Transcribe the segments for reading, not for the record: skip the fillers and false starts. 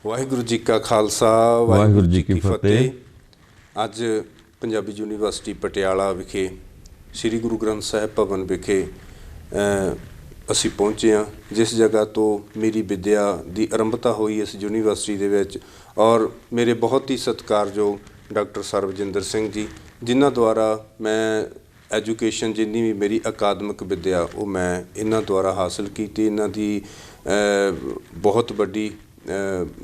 ਵਾਹਿਗੁਰੂ ਜੀ ਕਾ ਖਾਲਸਾ ਵਾਹਿਗੁਰੂ ਜੀ ਕੀ ਫਤਿਹ। ਅੱਜ ਪੰਜਾਬੀ ਯੂਨੀਵਰਸਿਟੀ ਪਟਿਆਲਾ ਵਿਖੇ ਸ੍ਰੀ ਗੁਰੂ ਗ੍ਰੰਥ ਸਾਹਿਬ ਭਵਨ ਵਿਖੇ ਅਸੀਂ ਪਹੁੰਚੇ ਹਾਂ, ਜਿਸ ਜਗ੍ਹਾ ਤੋਂ ਮੇਰੀ ਵਿੱਦਿਆ ਦੀ ਆਰੰਭਤਾ ਹੋਈ ਇਸ ਯੂਨੀਵਰਸਿਟੀ ਦੇ ਵਿੱਚ। ਔਰ ਮੇਰੇ ਬਹੁਤ ਹੀ ਸਤਿਕਾਰਯੋਗ ਡਾਕਟਰ ਸਰਬਜਿੰਦਰ ਸਿੰਘ ਜੀ, ਜਿਨ੍ਹਾਂ ਦੁਆਰਾ ਮੈਂ ਐਜੂਕੇਸ਼ਨ ਜਿੰਨੀ ਵੀ ਮੇਰੀ ਅਕਾਦਮਿਕ ਵਿੱਦਿਆ ਉਹ ਮੈਂ ਇਹਨਾਂ ਦੁਆਰਾ ਹਾਸਿਲ ਕੀਤੀ। ਇਹਨਾਂ ਦੀ ਬਹੁਤ ਵੱਡੀ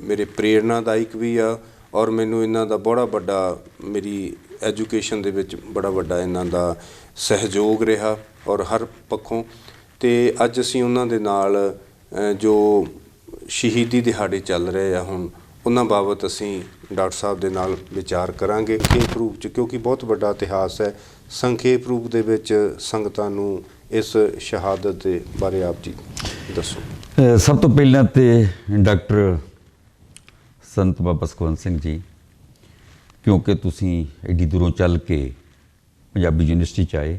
ਮੇਰੇ ਪ੍ਰੇਰਨਾਦਾਇਕ ਵੀ ਆ, ਔਰ ਮੈਨੂੰ ਇਹਨਾਂ ਦਾ ਬੜਾ ਵੱਡਾ ਮੇਰੀ ਐਜੂਕੇਸ਼ਨ ਦੇ ਵਿੱਚ ਬੜਾ ਵੱਡਾ ਇਹਨਾਂ ਦਾ ਸਹਿਯੋਗ ਰਿਹਾ ਔਰ ਹਰ ਪੱਖੋਂ। ਅਤੇ ਅੱਜ ਅਸੀਂ ਉਹਨਾਂ ਦੇ ਨਾਲ ਜੋ ਸ਼ਹੀਦੀ ਦਿਹਾੜੇ ਚੱਲ ਰਹੇ ਆ ਹੁਣ, ਉਹਨਾਂ ਬਾਬਤ ਅਸੀਂ ਡਾਕਟਰ ਸਾਹਿਬ ਦੇ ਨਾਲ ਵਿਚਾਰ ਕਰਾਂਗੇ ਸੰਖੇਪ ਰੂਪ 'ਚ, ਕਿਉਂਕਿ ਬਹੁਤ ਵੱਡਾ ਇਤਿਹਾਸ ਹੈ। ਸੰਖੇਪ ਰੂਪ ਦੇ ਵਿੱਚ ਸੰਗਤਾਂ ਨੂੰ ਇਸ ਸ਼ਹਾਦਤ ਦੇ ਬਾਰੇ ਆਪ ਜੀ ਦੱਸੋ। ਸਭ ਤੋਂ ਪਹਿਲਾਂ ਤੇ ਡਾਕਟਰ ਸੰਤ ਬਾਬਾ ਸੁਖਵੰਤ ਸਿੰਘ ਜੀ, ਕਿਉਂਕਿ ਤੁਸੀਂ ਐਡੀ ਦੂਰੋਂ ਚੱਲ ਕੇ ਪੰਜਾਬੀ ਯੂਨੀਵਰਸਿਟੀ 'ਚ ਆਏ,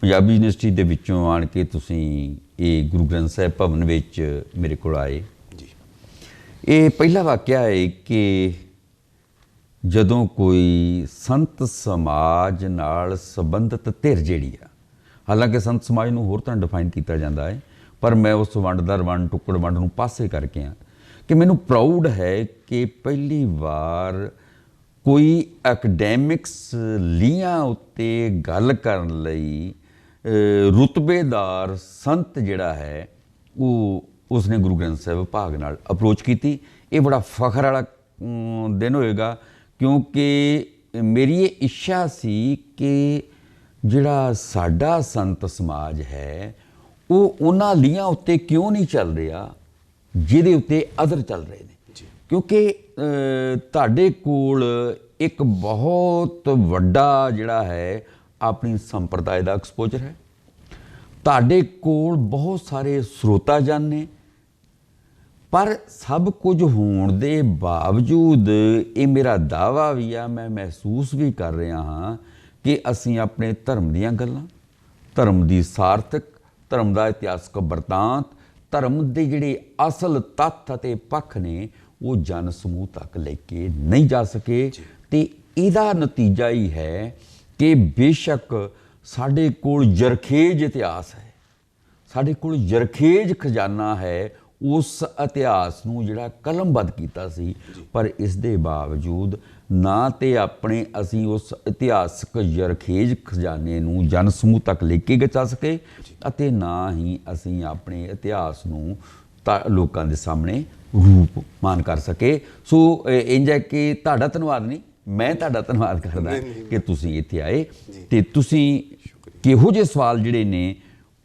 ਪੰਜਾਬੀ ਯੂਨੀਵਰਸਿਟੀ ਦੇ ਵਿੱਚੋਂ ਆਣ ਕੇ ਤੁਸੀਂ ਇਹ ਗੁਰੂ ਗ੍ਰੰਥ ਸਾਹਿਬ ਭਵਨ ਵਿੱਚ ਮੇਰੇ ਕੋਲ ਆਏ ਜੀ। ਇਹ ਪਹਿਲਾ ਵਾਕਿਆ ਹੈ ਕਿ ਜਦੋਂ ਕੋਈ ਸੰਤ ਸਮਾਜ ਨਾਲ ਸੰਬੰਧਿਤ ਧਿਰ ਜਿਹੜੀ ਆ, ਹਾਲਾਂਕਿ ਸੰਤ ਸਮਾਜ ਨੂੰ ਹੋਰ ਤਰ੍ਹਾਂ ਡਿਫਾਈਨ ਕੀਤਾ ਜਾਂਦਾ ਹੈ, ਪਰ ਮੈਂ ਉਸ ਵੰਡਦਾਰ ਵੰਡ ਟੁੱਕੜ ਵੰਡ ਨੂੰ ਪਾਸੇ ਕਰਕੇ ਆ ਕਿ ਮੈਨੂੰ ਪ੍ਰਾਊਡ ਹੈ ਕਿ ਪਹਿਲੀ ਵਾਰ ਕੋਈ ਐਕਡੈਮਿਕਸ ਲੀਹਾਂ ਉੱਤੇ ਗੱਲ ਕਰਨ ਲਈ ਰੁਤਬੇਦਾਰ ਸੰਤ ਜਿਹੜਾ ਹੈ ਉਹ ਉਸਨੇ ਗੁਰੂ ਗ੍ਰੰਥ ਸਾਹਿਬ ਵਿਭਾਗ ਨਾਲ ਅਪਰੋਚ ਕੀਤੀ। ਇਹ ਬੜਾ ਫਖਰ ਵਾਲਾ ਦਿਨ ਹੋਏਗਾ, ਕਿਉਂਕਿ ਮੇਰੀ ਇਹ ਇੱਛਾ ਸੀ ਕਿ ਜਿਹੜਾ ਸਾਡਾ ਸੰਤ ਸਮਾਜ ਹੈ ਉਹ ਉਹਨਾਂ ਲੀਹਾਂ ਉੱਤੇ ਕਿਉਂ ਨਹੀਂ ਚੱਲ ਰਿਹਾ ਜਿਹਦੇ ਉੱਤੇ ਅਦਰ ਚੱਲ ਰਹੇ ਨੇ। ਕਿਉਂਕਿ ਤੁਹਾਡੇ ਕੋਲ ਇੱਕ ਬਹੁਤ ਵੱਡਾ ਜਿਹੜਾ ਹੈ ਆਪਣੀ ਸੰਪਰਦਾਇ ਦਾ ਐਕਸਪੋਜਰ ਹੈ, ਤੁਹਾਡੇ ਕੋਲ ਬਹੁਤ ਸਾਰੇ ਸਰੋਤਾਜਨ ਨੇ, ਪਰ ਸਭ ਕੁਝ ਹੋਣ ਦੇ ਬਾਵਜੂਦ ਇਹ ਮੇਰਾ ਦਾਅਵਾ ਵੀ ਆ, ਮੈਂ ਮਹਿਸੂਸ ਵੀ ਕਰ ਰਿਹਾ ਹਾਂ ਕਿ ਅਸੀਂ ਆਪਣੇ ਧਰਮ ਦੀਆਂ ਗੱਲਾਂ, ਧਰਮ ਦੀ ਸਾਰਥਕ, ਧਰਮ ਦਾ ਇਤਿਹਾਸਕ ਬਰਤਾਂਤ, ਧਰਮ ਦੇ ਜਿਹੜੇ ਅਸਲ ਤੱਥ ਅਤੇ ਪੱਖ ਨੇ ਉਹ ਜਨ ਸਮੂਹ ਤੱਕ ਲੈ ਕੇ ਨਹੀਂ ਜਾ ਸਕੇ। ਅਤੇ ਇਹਦਾ ਨਤੀਜਾ ਹੀ ਹੈ ਕਿ ਬੇਸ਼ੱਕ ਸਾਡੇ ਕੋਲ ਜਰਖੇਜ਼ ਇਤਿਹਾਸ ਹੈ, ਸਾਡੇ ਕੋਲ ਜਰਖੇਜ਼ ਖਜ਼ਾਨਾ ਹੈ ਉਸ ਇਤਿਹਾਸ ਨੂੰ ਜਿਹੜਾ ਕਲਮਬੱਧ ਕੀਤਾ ਸੀ, ਪਰ ਇਸ ਦੇ ਬਾਵਜੂਦ ਨਾ ਤੇ ਆਪਣੇ ਅਸੀਂ ਉਸ ਇਤਿਹਾਸਕ ਜਰਖੇਜ਼ ਖਜ਼ਾਨੇ ਨੂੰ ਜਨ ਸਮੂਹ ਤੱਕ ਲੈ ਕੇ ਜਾ ਸਕੇ, ਅਤੇ ਨਾ ਹੀ ਅਸੀਂ ਆਪਣੇ ਇਤਿਹਾਸ ਨੂੰ ਲੋਕਾਂ ਦੇ ਸਾਹਮਣੇ ਰੂਪਮਾਨ ਕਰ ਸਕੇ। ਸੋ ਇੰਝ ਹੈ ਕਿ ਤੁਹਾਡਾ ਧੰਨਵਾਦ ਨਹੀਂ, ਮੈਂ ਤੁਹਾਡਾ ਧੰਨਵਾਦ ਕਰਦਾ ਕਿ ਤੁਸੀਂ ਇੱਥੇ ਆਏ ਅਤੇ ਤੁਸੀਂ ਕਿਹੋ ਜਿਹੇ ਸਵਾਲ ਜਿਹੜੇ ਨੇ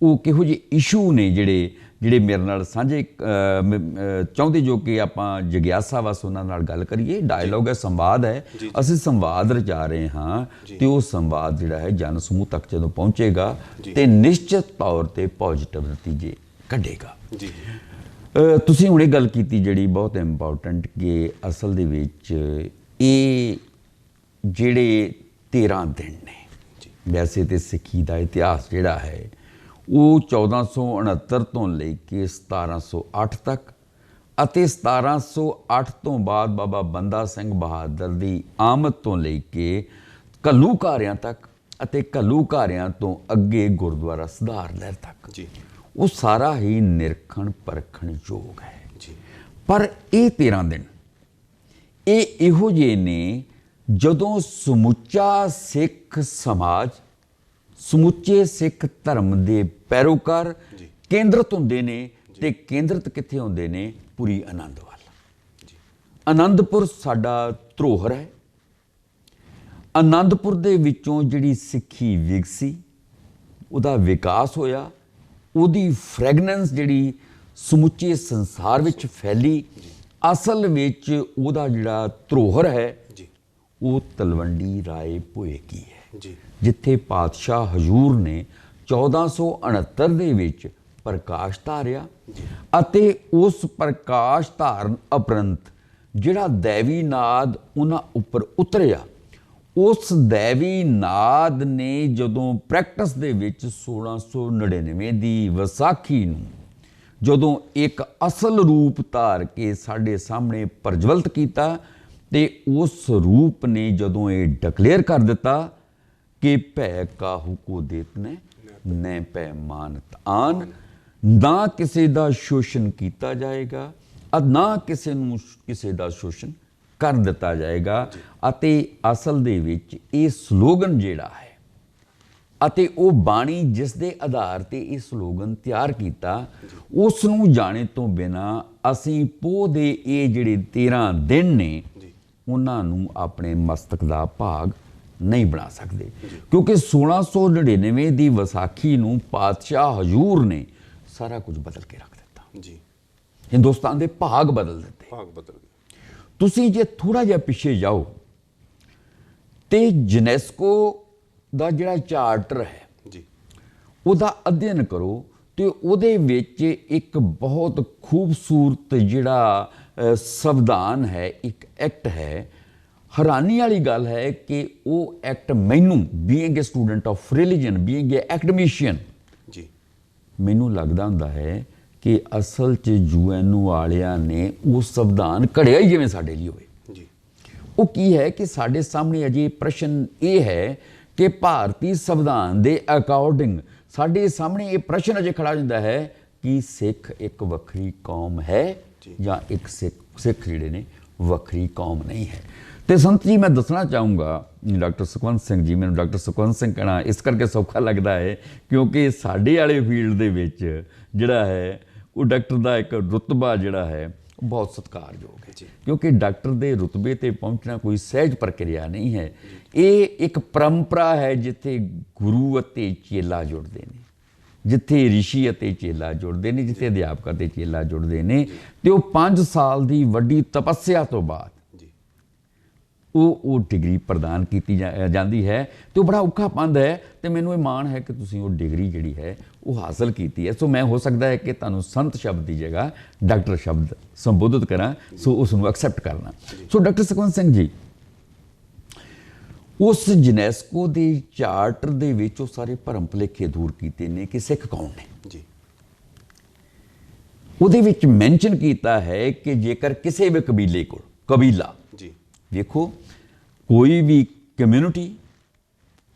ਉਹ ਕਿਹੋ ਜਿਹੇ ਇਸ਼ੂ ਨੇ ਜਿਹੜੇ ਮੇਰੇ ਨਾਲ ਸਾਂਝੇ ਚਾਹੁੰਦੇ ਜੋ ਕਿ ਆਪਾਂ ਜਗਿਆਸਾ ਵਸ ਉਹਨਾਂ ਨਾਲ ਗੱਲ ਕਰੀਏ। ਡਾਇਲੋਗ ਹੈ, ਸੰਵਾਦ ਹੈ, ਅਸੀਂ ਸੰਵਾਦ ਰਚਾ ਰਹੇ ਹਾਂ ਅਤੇ ਉਹ ਸੰਵਾਦ ਜਿਹੜਾ ਹੈ ਜਨ ਸਮੂਹ ਤੱਕ ਜਦੋਂ ਪਹੁੰਚੇਗਾ ਤੇ ਨਿਸ਼ਚਿਤ ਤੌਰ 'ਤੇ ਪੋਜ਼ੀਟਿਵ ਨਤੀਜੇ ਕੱਢੇਗਾ। ਤੁਸੀਂ ਹੁਣੇ ਗੱਲ ਕੀਤੀ ਜਿਹੜੀ ਬਹੁਤ ਇੰਪੋਰਟੈਂਟ, ਕਿ ਅਸਲ ਦੇ ਵਿੱਚ ਇਹ ਜਿਹੜੇ 13 ਦਿਨ ਨੇ, ਵੈਸੇ ਤਾਂ ਸਿੱਖੀ ਦਾ ਇਤਿਹਾਸ ਜਿਹੜਾ ਹੈ ਉਹ 1469 ਤੋਂ ਲੈ ਕੇ 1708 ਤੱਕ, ਅਤੇ 1708 ਤੋਂ ਬਾਅਦ ਬਾਬਾ ਬੰਦਾ ਸਿੰਘ ਬਹਾਦਰ ਦੀ ਆਮਦ ਤੋਂ ਲੈ ਕੇ ਘੱਲੂਘਾਰਿਆਂ ਤੱਕ, ਅਤੇ ਘੱਲੂਘਾਰਿਆਂ ਤੋਂ ਅੱਗੇ ਗੁਰਦੁਆਰਾ ਸੁਧਾਰ ਲਹਿਰ ਤੱਕ, ਉਹ ਸਾਰਾ ਹੀ ਨਿਰਖਣ ਪਰਖਣ ਯੋਗ ਹੈ। ਪਰ ਇਹ 13 ਦਿਨ ਇਹ ਇਹੋ ਜਿਹੇ ਨੇ ਜਦੋਂ ਸਮੁੱਚਾ ਸਿੱਖ ਸਮਾਜ, ਸਮੁੱਚੇ ਸਿੱਖ ਧਰਮ ਦੇ ਪੈਰੋਕਾਰ ਕੇਂਦਰਿਤ ਹੁੰਦੇ ਨੇ, ਅਤੇ ਕੇਂਦਰਿਤ ਕਿੱਥੇ ਹੁੰਦੇ ਨੇ? ਪੂਰੀ ਆਨੰਦ ਵੱਲ। ਆਨੰਦਪੁਰ ਸਾਡਾ ਧਰੋਹਰ ਹੈ। ਆਨੰਦਪੁਰ ਦੇ ਵਿੱਚੋਂ ਜਿਹੜੀ ਸਿੱਖੀ ਵਿਗਸੀ, ਉਹਦਾ ਵਿਕਾਸ ਹੋਇਆ, ਉਹਦੀ ਫ੍ਰੈਗਨੈਂਸ ਜਿਹੜੀ ਸਮੁੱਚੇ ਸੰਸਾਰ ਵਿੱਚ ਫੈਲੀ। ਅਸਲ ਵਿੱਚ ਉਹਦਾ ਜਿਹੜਾ ਧਰੋਹਰ ਹੈ ਉਹ ਤਲਵੰਡੀ ਰਾਏ ਭੋਏ ਕੀ ਹੈ, ਜਿੱਥੇ ਪਾਤਸ਼ਾਹ ਹਜ਼ੂਰ ਨੇ 1469 ਦੇ ਵਿੱਚ ਪ੍ਰਕਾਸ਼ ਧਾਰਿਆ, ਅਤੇ ਉਸ ਪ੍ਰਕਾਸ਼ ਧਾਰਨ ਉਪਰੰਤ ਜਿਹੜਾ ਦੈਵੀ ਨਾਦ ਉਹਨਾਂ ਉੱਪਰ ਉਤਰਿਆ, ਉਸ ਦੈਵੀ ਨਾਦ ਨੇ ਜਦੋਂ ਪ੍ਰੈਕਟਿਸ ਦੇ ਵਿੱਚ 1699 ਦੀ ਵਿਸਾਖੀ ਨੂੰ ਜਦੋਂ ਇੱਕ ਅਸਲ ਰੂਪ ਧਾਰ ਕੇ ਸਾਡੇ ਸਾਹਮਣੇ ਪ੍ਰਜਵਲਿਤ ਕੀਤਾ ਤੇ ਉਸ ਰੂਪ ਨੇ ਜਦੋਂ ਇਹ ਡਿਕਲੇਅਰ ਕਰ ਦਿੱਤਾ ਕਿ ਭੈ ਕਾਹੂ ਕੋ ਦੇਤ ਨੇ ਨੈ ਪੈ ਮਾਨਤ ਆਨ, ਨਾ ਕਿਸੇ ਦਾ ਸ਼ੋਸ਼ਣ ਕੀਤਾ ਜਾਏਗਾ ਨਾ ਕਿਸੇ ਨੂੰ ਕਿਸੇ ਦਾ ਸ਼ੋਸ਼ਣ ਕਰ ਦਿੱਤਾ ਜਾਏਗਾ। ਅਤੇ ਅਸਲ ਦੇ ਵਿੱਚ ਇਹ ਸਲੋਗਨ ਜਿਹੜਾ ਹੈ ਅਤੇ ਉਹ ਬਾਣੀ ਜਿਸ ਦੇ ਆਧਾਰ ਤੇ ਇਹ ਸਲੋਗਨ ਤਿਆਰ ਕੀਤਾ, ਉਸ ਨੂੰ ਜਾਣੇ ਤੋਂ ਬਿਨਾਂ ਅਸੀਂ ਪੋਹ ਦੇ ਇਹ ਜਿਹੜੇ 13 ਦਿਨ ਨੇ ਉਹਨਾਂ ਨੂੰ ਆਪਣੇ ਮਸਤਕ ਦਾ ਭਾਗ ਨਹੀਂ ਬਣਾ ਸਕਦੇ, ਕਿਉਂਕਿ 1699 ਦੀ ਵਿਸਾਖੀ ਨੂੰ ਪਾਤਸ਼ਾਹ ਹਜ਼ੂਰ ਨੇ ਸਾਰਾ ਕੁਝ ਬਦਲ ਕੇ ਰੱਖ ਦਿੱਤਾ ਜੀ। ਹਿੰਦੁਸਤਾਨ ਦੇ ਭਾਗ ਬਦਲ ਦਿੱਤੇ, ਭਾਗ ਬਦਲ ਗਏ। ਤੁਸੀਂ ਜੇ ਥੋੜਾ ਜਿਹਾ ਪਿੱਛੇ ਜਾਓ ਤੇ ਯੂਨੈਸਕੋ ਦਾ ਜਿਹੜਾ ਚਾਰਟਰ ਹੈ ਜੀ, ਉਹਦਾ ਅਧਿਐਨ ਕਰੋ ਤੇ ਉਹਦੇ ਵਿੱਚ ਇੱਕ ਬਹੁਤ ਖੂਬਸੂਰਤ ਜਿਹੜਾ ਸੰਵਿਧਾਨ ਹੈ, ਇੱਕ ਐਕਟ ਹੈ। ਹੈਰਾਨੀ ਵਾਲੀ ਗੱਲ ਹੈ ਕਿ ਉਹ ਐਕਟ ਮੈਨੂੰ being a student of religion, being a academician ਜੀ, ਮੈਨੂੰ ਲੱਗਦਾ ਹੁੰਦਾ ਹੈ ਕਿ ਅਸਲ 'ਚ UN ਵਾਲਿਆਂ ਨੇ ਉਹ ਸੰਵਿਧਾਨ ਘੜਿਆ ਹੀ ਜਿਵੇਂ ਸਾਡੇ ਲਈ ਹੋਵੇ ਜੀ। ਉਹ ਕੀ ਹੈ ਕਿ ਸਾਡੇ ਸਾਹਮਣੇ ਅਜੇ ਪ੍ਰਸ਼ਨ ਇਹ ਹੈ ਕਿ ਭਾਰਤੀ ਸੰਵਿਧਾਨ ਦੇ ਅਕੋਰਡਿੰਗ ਸਾਡੇ ਸਾਹਮਣੇ ਇਹ ਪ੍ਰਸ਼ਨ ਅਜੇ ਖੜਾ ਹੁੰਦਾ ਹੈ ਕਿ ਸਿੱਖ ਇੱਕ ਵੱਖਰੀ ਕੌਮ ਹੈ ਜਾਂ ਇੱਕ ਸਿੱਖ ਜਿਹੜੇ ਨੇ ਵੱਖਰੀ ਕੌਮ ਨਹੀਂ ਹੈ। ਤੇ ਸੰਤ ਜੀ, ਮੈਂ ਦੱਸਣਾ ਚਾਹੂੰਗਾ ਡਾਕਟਰ ਸੁਖਵੰਤ ਸਿੰਘ ਜੀ, ਮੈਨੂੰ ਡਾਕਟਰ ਸੁਖਵੰਤ ਸਿੰਘ ਕਹਿਣਾ ਇਸ ਕਰਕੇ ਸੌਖਾ ਲੱਗਦਾ ਹੈ ਕਿਉਂਕਿ ਸਾਡੇ ਵਾਲੇ ਫੀਲਡ ਦੇ ਵਿੱਚ ਜਿਹੜਾ ਹੈ ਉਹ ਡਾਕਟਰ ਦਾ ਇੱਕ ਰੁਤਬਾ ਜਿਹੜਾ ਹੈ ਉਹ ਬਹੁਤ ਸਤਿਕਾਰਯੋਗ ਹੈ, ਕਿਉਂਕਿ ਡਾਕਟਰ ਦੇ ਰੁਤਬੇ ਤੇ ਪਹੁੰਚਣਾ ਕੋਈ ਸਹਿਜ ਪ੍ਰਕਿਰਿਆ ਨਹੀਂ ਹੈ। ਇਹ ਇੱਕ ਪਰੰਪਰਾ ਹੈ ਜਿੱਥੇ ਗੁਰੂ ਅਤੇ ਚੇਲਾ ਜੁੜਦੇ ਨੇ, ਜਿੱਥੇ ਰਿਸ਼ੀ ਅਤੇ ਚੇਲਾ ਜੁੜਦੇ ਨੇ, ਜਿੱਥੇ ਅਧਿਆਪਕ ਅਤੇ ਚੇਲਾ ਜੁੜਦੇ ਨੇ। ਤੇ ਉਹ 5 ਸਾਲ ਦੀ ਵੱਡੀ ਤਪੱਸਿਆ ਤੋਂ ਬਾਅਦ ਉਹ ਡਿਗਰੀ ਪ੍ਰਦਾਨ ਕੀਤੀ ਜਾਂਦੀ ਹੈ ਤੇ ਉਹ ਬੜਾ ਔਖਾ ਪੰਧ ਹੈ। ਤੇ ਮੈਨੂੰ ਇਹ ਮਾਣ ਹੈ ਕਿ ਤੁਸੀਂ ਉਹ ਡਿਗਰੀ ਜਿਹੜੀ ਹੈ ਉਹ ਹਾਸਲ ਕੀਤੀ ਹੈ। ਸੋ ਮੈਂ ਹੋ ਸਕਦਾ ਹੈ ਕਿ ਤੁਹਾਨੂੰ ਸੰਤ ਸ਼ਬਦ ਦੀ ਜਗ੍ਹਾ ਡਾਕਟਰ ਸ਼ਬਦ ਸੰਬੋਧਿਤ ਕਰਾਂ, ਸੋ ਉਸ ਨੂੰ ਐਕਸੈਪਟ ਕਰਨਾ। ਸੋ ਡਾਕਟਰ ਸੁਖਵੰਤ ਸਿੰਘ ਜੀ, ਉਸ ਯੂਨੈਸਕੋ ਦੇ ਚਾਰਟਰ ਦੇ ਵਿੱਚ ਉਹ ਸਾਰੇ ਭਰਮ ਭੁਲੇਖੇ ਦੂਰ ਕੀਤੇ ਨੇ ਕਿ ਸਿੱਖ ਕੌਣ ਨੇ ਜੀ। ਉਹਦੇ ਵਿੱਚ ਮੈਂਸ਼ਨ ਕੀਤਾ ਹੈ ਕਿ ਜੇਕਰ ਕਿਸੇ ਵੀ ਕਬੀਲੇ ਕੋਲ ਕਬੀਲਾ ਜੀ, ਵੇਖੋ ਕੋਈ ਵੀ ਕਮਿਊਨਿਟੀ,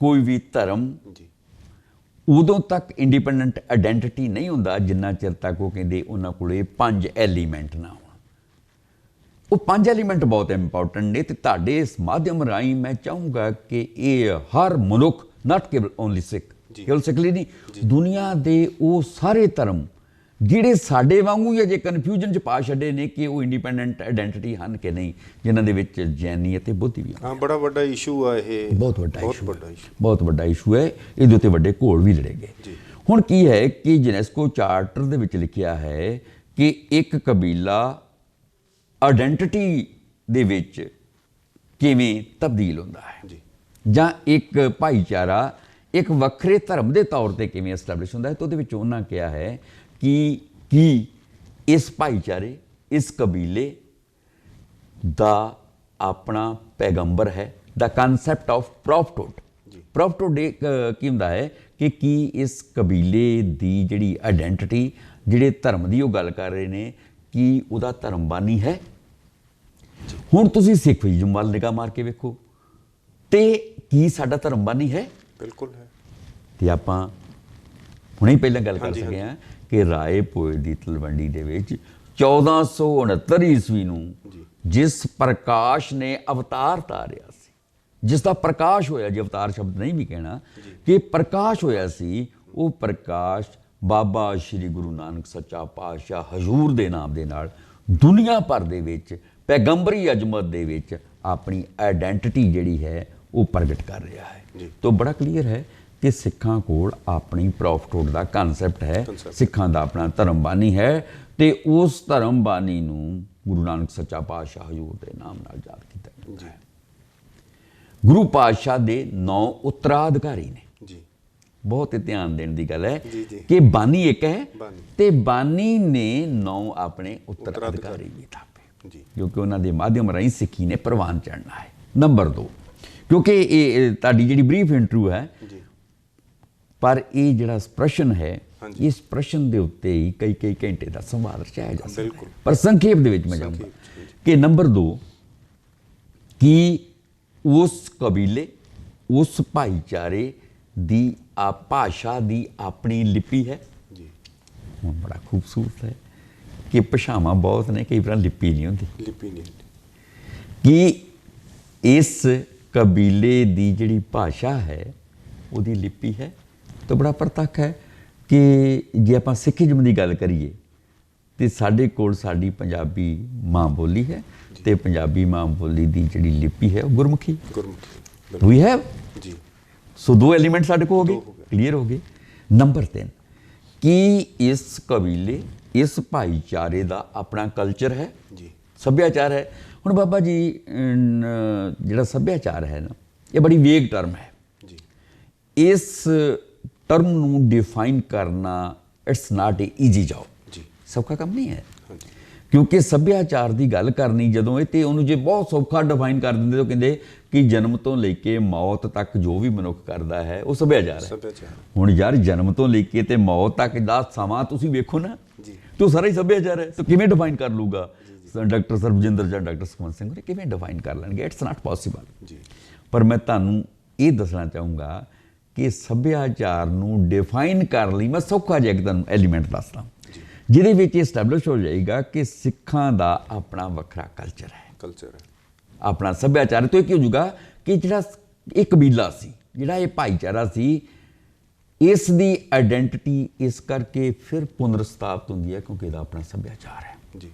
ਕੋਈ ਵੀ ਧਰਮ ਜੀ, ਉਦੋਂ ਤੱਕ ਇੰਡੀਪੈਂਡੈਂਟ ਆਇਡੈਂਟੀਟੀ ਨਹੀਂ ਹੁੰਦਾ ਜਿੰਨਾ ਚਿਰ ਤੱਕ ਉਹ ਕਹਿੰਦੇ ਉਹਨਾਂ ਕੋਲੇ 5 ਐਲੀਮੈਂਟ ਨਾ ਹੋਣ। ਉਹ 5 ਐਲੀਮੈਂਟ ਬਹੁਤ ਇੰਪੋਰਟੈਂਟ ਨੇ ਤੇ ਤੁਹਾਡੇ ਇਸ ਮਾਧਿਅਮ ਰਾਹੀਂ ਮੈਂ ਚਾਹੂੰਗਾ ਕਿ ਇਹ ਹਰ ਮਨੁੱਖ, ਨਾਟ ਕੇਵਲ ਓਨਲੀ ਸਿੱਖ, ਕੇਵਲ ਸਿੱਖ ਲਈ ਨਹੀਂ, ਦੁਨੀਆ ਦੇ ਉਹ ਸਾਰੇ ਧਰਮ ਜਿਹੜੇ ਸਾਡੇ ਵਾਂਗੂ ਹੀ ਅਜੇ ਕਨਫਿਊਜ਼ਨ 'ਚ ਪਾ ਛੱਡੇ ਨੇ ਕਿ ਉਹ ਇੰਡੀਪੈਂਡੈਂਟ ਆਇਡੈਂਟੀਟੀ ਹਨ ਕਿ ਨਹੀਂ, ਜਿਨ੍ਹਾਂ ਦੇ ਵਿੱਚ ਜੈਨੀ ਅਤੇ ਬੁੱਧੀ ਵੀ ਹਨ। ਬੜਾ ਵੱਡਾ ਇਸ਼ੂ ਆ ਇਹ, ਬਹੁਤ ਵੱਡਾ ਇਸ਼ੂ ਹੈ। ਇਹਦੇ ਉੱਤੇ ਵੱਡੇ ਘੋਲ ਵੀ ਲੜੇ ਗਏ। ਹੁਣ ਕੀ ਹੈ ਕਿ ਯੂਨੈਸਕੋ ਚਾਰਟਰ ਦੇ ਵਿੱਚ ਲਿਖਿਆ ਹੈ ਕਿ ਇੱਕ ਕਬੀਲਾ ਆਇਡੈਂਟੀਟੀ ਦੇ ਵਿੱਚ ਕਿਵੇਂ ਤਬਦੀਲ ਹੁੰਦਾ ਹੈ ਜਾਂ ਇੱਕ ਭਾਈਚਾਰਾ ਇੱਕ ਵੱਖਰੇ ਧਰਮ ਦੇ ਤੌਰ ਤੇ ਕਿਵੇਂ ਐਸਟੈਬਲਿਸ਼ ਹੁੰਦਾ ਹੈ। ਤਾਂ ਉਹਦੇ ਵਿੱਚ ਉਹਨਾਂ ਕਿਹਾ ਹੈ ਕਿ ਇਸ ਭਾਈਚਾਰੇ, ਇਸ ਕਬੀਲੇ ਦਾ ਆਪਣਾ ਪੈਗੰਬਰ ਹੈ। ਦਾ ਕਨਸੈਪਟ ਆਫ ਪ੍ਰੋਫਟਹੁੱਡ। ਪ੍ਰੋਫਟਹੁੱਡ ਕੀ ਹੁੰਦਾ ਹੈ ਕਿ ਕੀ ਇਸ ਕਬੀਲੇ ਦੀ ਜਿਹੜੀ ਆਇਡੈਂਟੀਟੀ, ਜਿਹੜੇ ਧਰਮ ਦੀ ਉਹ ਗੱਲ ਕਰ ਰਹੇ ਨੇ, ਕੀ ਉਹਦਾ ਧਰਮਬਾਨੀ ਹੈ। ਹੁਣ ਤੁਸੀਂ ਸਿੱਖੀਜ਼ਮ ਵੱਲ ਨਿਗਾਹ ਮਾਰ ਕੇ ਵੇਖੋ ਤੇ ਕੀ ਸਾਡਾ ਧਰਮਬਾਨੀ ਹੈ? ਬਿਲਕੁਲ ਹੈ। ਤੇ ਆਪਾਂ ਹੁਣੇ ਪਹਿਲਾਂ ਗੱਲ ਕਰ ਸਕੇ ਹਾਂ ਕਿ ਰਾਏ ਭੋਏ ਦੀ ਤਲਵੰਡੀ ਦੇ ਵਿੱਚ 1469 ਈਸਵੀ ਨੂੰ ਜਿਸ ਪ੍ਰਕਾਸ਼ ਨੇ ਅਵਤਾਰ ਧਾਰਿਆ ਸੀ, ਜਿਸ ਦਾ ਪ੍ਰਕਾਸ਼ ਹੋਇਆ, ਜੇ ਅਵਤਾਰ ਸ਼ਬਦ ਨਹੀਂ ਵੀ ਕਹਿਣਾ, ਕਿ ਪ੍ਰਕਾਸ਼ ਹੋਇਆ ਸੀ, ਉਹ ਪ੍ਰਕਾਸ਼ ਬਾਬਾ ਸ਼੍ਰੀ ਗੁਰੂ ਨਾਨਕ ਸੱਚਾ ਪਾਤਸ਼ਾਹ ਹਜ਼ੂਰ ਦੇ ਨਾਮ ਦੇ ਨਾਲ ਦੁਨੀਆ ਭਰ ਦੇ ਵਿੱਚ ਪੈਗੰਬਰੀ ਅਜ਼ਮਤ ਦੇ ਵਿੱਚ ਆਪਣੀ ਆਇਡੈਂਟੀਟੀ ਜਿਹੜੀ ਹੈ ਉਹ ਪ੍ਰਗਟ ਕਰ ਰਿਹਾ ਹੈ। ਤਾਂ ਬੜਾ ਕਲੀਅਰ ਹੈ ਕਿ ਸਿੱਖਾਂ ਕੋਲ ਆਪਣੀ ਪ੍ਰੋਫਟਹੁੱਡ ਦਾ ਕਨਸੈਪਟ ਹੈ, ਸਿੱਖਾਂ ਦਾ ਆਪਣਾ ਧਰਮਬਾਨੀ ਹੈ ਤੇ ਉਸ ਧਰਮਬਾਨੀ ਨੂੰ ਗੁਰੂ ਨਾਨਕ ਸੱਚਾ ਪਾਤਸ਼ਾਹ ਹਜ਼ੂਰ ਦੇ ਨਾਮ ਨਾਲ ਯਾਦ ਕੀਤਾ ਜਾਂਦਾ ਹੈ। ਗੁਰੂ ਪਾਤਸ਼ਾਹ ਦੇ 9 ਉੱਤਰਾਧਿਕਾਰੀ ਨੇ। ਬਹੁਤ ਧਿਆਨ ਦੇਣ ਦੀ ਗੱਲ ਹੈ ਕਿ ਬਾਨੀ ਇੱਕ ਹੈ ਤੇ ਬਾਨੀ ਨੇ 9 ਆਪਣੇ ਉੱਤਰਾਧਿਕਾਰੀ ਵੀ ਥਾਪੇ, ਕਿਉਂਕਿ ਉਹਨਾਂ ਦੇ ਮਾਧਿਅਮ ਰਾਹੀਂ ਸਿੱਖੀ ਨੇ ਪ੍ਰਵਾਨ ਚੜ੍ਹਨਾ ਹੈ। ਨੰਬਰ 2, ਕਿਉਂਕਿ ਇਹ ਤੁਹਾਡੀ ਜਿਹੜੀ ਬਰੀਫ ਇੰਟਰਵਿਊ ਹੈ, ਪਰ ਇਹ ਜਿਹੜਾ ਪ੍ਰਸ਼ਨ ਹੈ ਇਸ ਪ੍ਰਸ਼ਨ ਦੇ ਉੱਤੇ ਹੀ ਕਈ ਘੰਟੇ ਦਾ ਸੰਵਾਦ ਰਚਾਇਆ ਜਾ ਸਕਦਾ ਬਿਲਕੁਲ। ਹੈ। ਪਰ ਸੰਖੇਪ ਦੇ ਵਿੱਚ ਮੈਂ ਜਾਊਂਗਾ ਕਿ ਨੰਬਰ 2 ਕਿ ਉਸ ਕਬੀਲੇ, ਉਸ ਭਾਈਚਾਰੇ ਦੀ ਭਾਸ਼ਾ ਦੀ ਆਪਣੀ ਲਿਪੀ ਹੈ। ਜੀ। ਹੁਣ ਬੜਾ ਖੂਬਸੂਰਤ ਹੈ ਕਿ ਭਾਸ਼ਾਵਾਂ ਬਹੁਤ ਨੇ, ਕਈ ਵਾਰ ਲਿਪੀ ਨਹੀਂ ਹੁੰਦੀ। ਲਿਪੀ ਨਹੀਂ। ਕਿ ਇਸ ਕਬੀਲੇ ਦੀ ਜਿਹੜੀ ਭਾਸ਼ਾ ਹੈ ਉਹਦੀ ਲਿਪੀ ਹੈ। ਤਾਂ ਬੜਾ ਪ੍ਰਤੱਖ ਹੈ ਕਿ ਜੇ ਆਪਾਂ ਸਿੱਖੀਜ਼ਮ ਦੀ ਗੱਲ ਕਰੀਏ ਤੇ ਸਾਡੇ ਕੋਲ ਸਾਡੀ ਪੰਜਾਬੀ ਮਾਂ ਬੋਲੀ ਹੈ ਤੇ ਪੰਜਾਬੀ ਮਾਂ ਬੋਲੀ ਦੀ ਜਿਹੜੀ ਲਿਪੀ ਹੈ ਉਹ ਗੁਰਮੁਖੀ। ਵੀ ਹੈਵ ਜੀ। ਸੋ 2 ਐਲੀਮੈਂਟ ਸਾਡੇ ਕੋਲ ਹੋ ਗਏ, ਕਲੀਅਰ ਹੋ ਗਏ। ਨੰਬਰ 3 ਕਿ ਇਸ ਕਬੀਲੇ, ਇਸ ਭਾਈਚਾਰੇ ਦਾ ਆਪਣਾ ਕਲਚਰ ਹੈ ਜੀ, ਸੱਭਿਆਚਾਰ ਹੈ। ਹੁਣ ਬਾਬਾ ਜੀ ਜਿਹੜਾ ਸੱਭਿਆਚਾਰ ਹੈ ਨਾ, ਇਹ ਬੜੀ ਵੇਗ ਟਰਮ ਹੈ ਜੀ। ਇਸ ਟਰਮ ਨੂੰ ਡਿਫਾਈਨ ਕਰਨਾ it's not A easy job ਜੀ। ਸੌਖਾ ਕੰਮ ਨਹੀਂ ਹੈ। ਹਾਂਜੀ। ਕਿਉਂਕਿ ਸੱਭਿਆਚਾਰ ਦੀ ਗੱਲ ਕਰਨੀ ਜਦੋਂ ਇਹ ਤੇ ਉਹਨੂੰ ਜੇ ਬਹੁਤ ਸੌਖਾ ਡਿਫਾਈਨ ਕਰ ਦਿੰਦੇ ਤਾਂ ਕਹਿੰਦੇ ਕਿ ਜਨਮ ਤੋਂ ਲੈ ਕੇ ਮੌਤ ਤੱਕ ਜੋ ਵੀ ਮਨੁੱਖ ਕਰਦਾ ਹੈ ਉਹ ਸੱਭਿਆਚਾਰ ਹੈ। ਹੁਣ ਯਾਰ ਜਨਮ ਤੋਂ ਲੈ ਕੇ ਤੇ ਮੌਤ ਤੱਕ ਦਾ ਸਮਾਂ ਤੁਸੀਂ ਵੇਖੋ ਨਾ ਜੀ, ਤੇ ਉਹ ਸਾਰਾ ਹੀ ਸੱਭਿਆਚਾਰ ਹੈ। ਤਾਂ ਕਿਵੇਂ ਡਿਫਾਈਨ ਕਰ ਲੂਗਾ ਡਾਕਟਰ ਸਰਬਜਿੰਦਰ ਜਾਂ ਡਾਕਟਰ ਸੁਖਵੰਤ ਸਿੰਘ ਹੋਣੀ, ਕਿਵੇਂ ਡਿਫਾਈਨ ਕਰ ਲੈਣਗੇ? ਇਟਸ ਨਾਟ ਪੋਸੀਬਲ ਜੀ। ਪਰ ਮੈਂ ਤੁਹਾਨੂੰ ਇਹ ਦੱਸਣਾ ਚਾਹੂੰਗਾ ਕਿ ਸੱਭਿਆਚਾਰ ਨੂੰ ਡਿਫਾਈਨ ਕਰਨ ਲਈ ਮੈਂ ਸੌਖਾ ਜਿਹਾ ਇੱਕ ਤੁਹਾਨੂੰ ਐਲੀਮੈਂਟ ਦੱਸਦਾ ਜਿਹਦੇ ਵਿੱਚ ਐਸਟੈਬਲਿਸ਼ ਹੋ ਜਾਏਗਾ ਕਿ ਸਿੱਖਾਂ ਦਾ ਆਪਣਾ ਵੱਖਰਾ ਕਲਚਰ ਹੈ, ਆਪਣਾ ਸੱਭਿਆਚਾਰ। ਤੋਂ ਇਹ ਕੀ ਹੋ ਜਾਊਗਾ ਕਿ ਜਿਹੜਾ ਇਹ ਕਬੀਲਾ ਸੀ, ਜਿਹੜਾ ਇਹ ਭਾਈਚਾਰਾ ਸੀ, ਇਸ ਦੀ ਆਇਡੈਂਟੀਟੀ ਇਸ ਕਰਕੇ ਫਿਰ ਪੁਨਰ ਸਥਾਪਿਤ ਹੁੰਦੀ ਹੈ ਕਿਉਂਕਿ ਇਹਦਾ ਆਪਣਾ ਸੱਭਿਆਚਾਰ ਹੈ ਜੀ।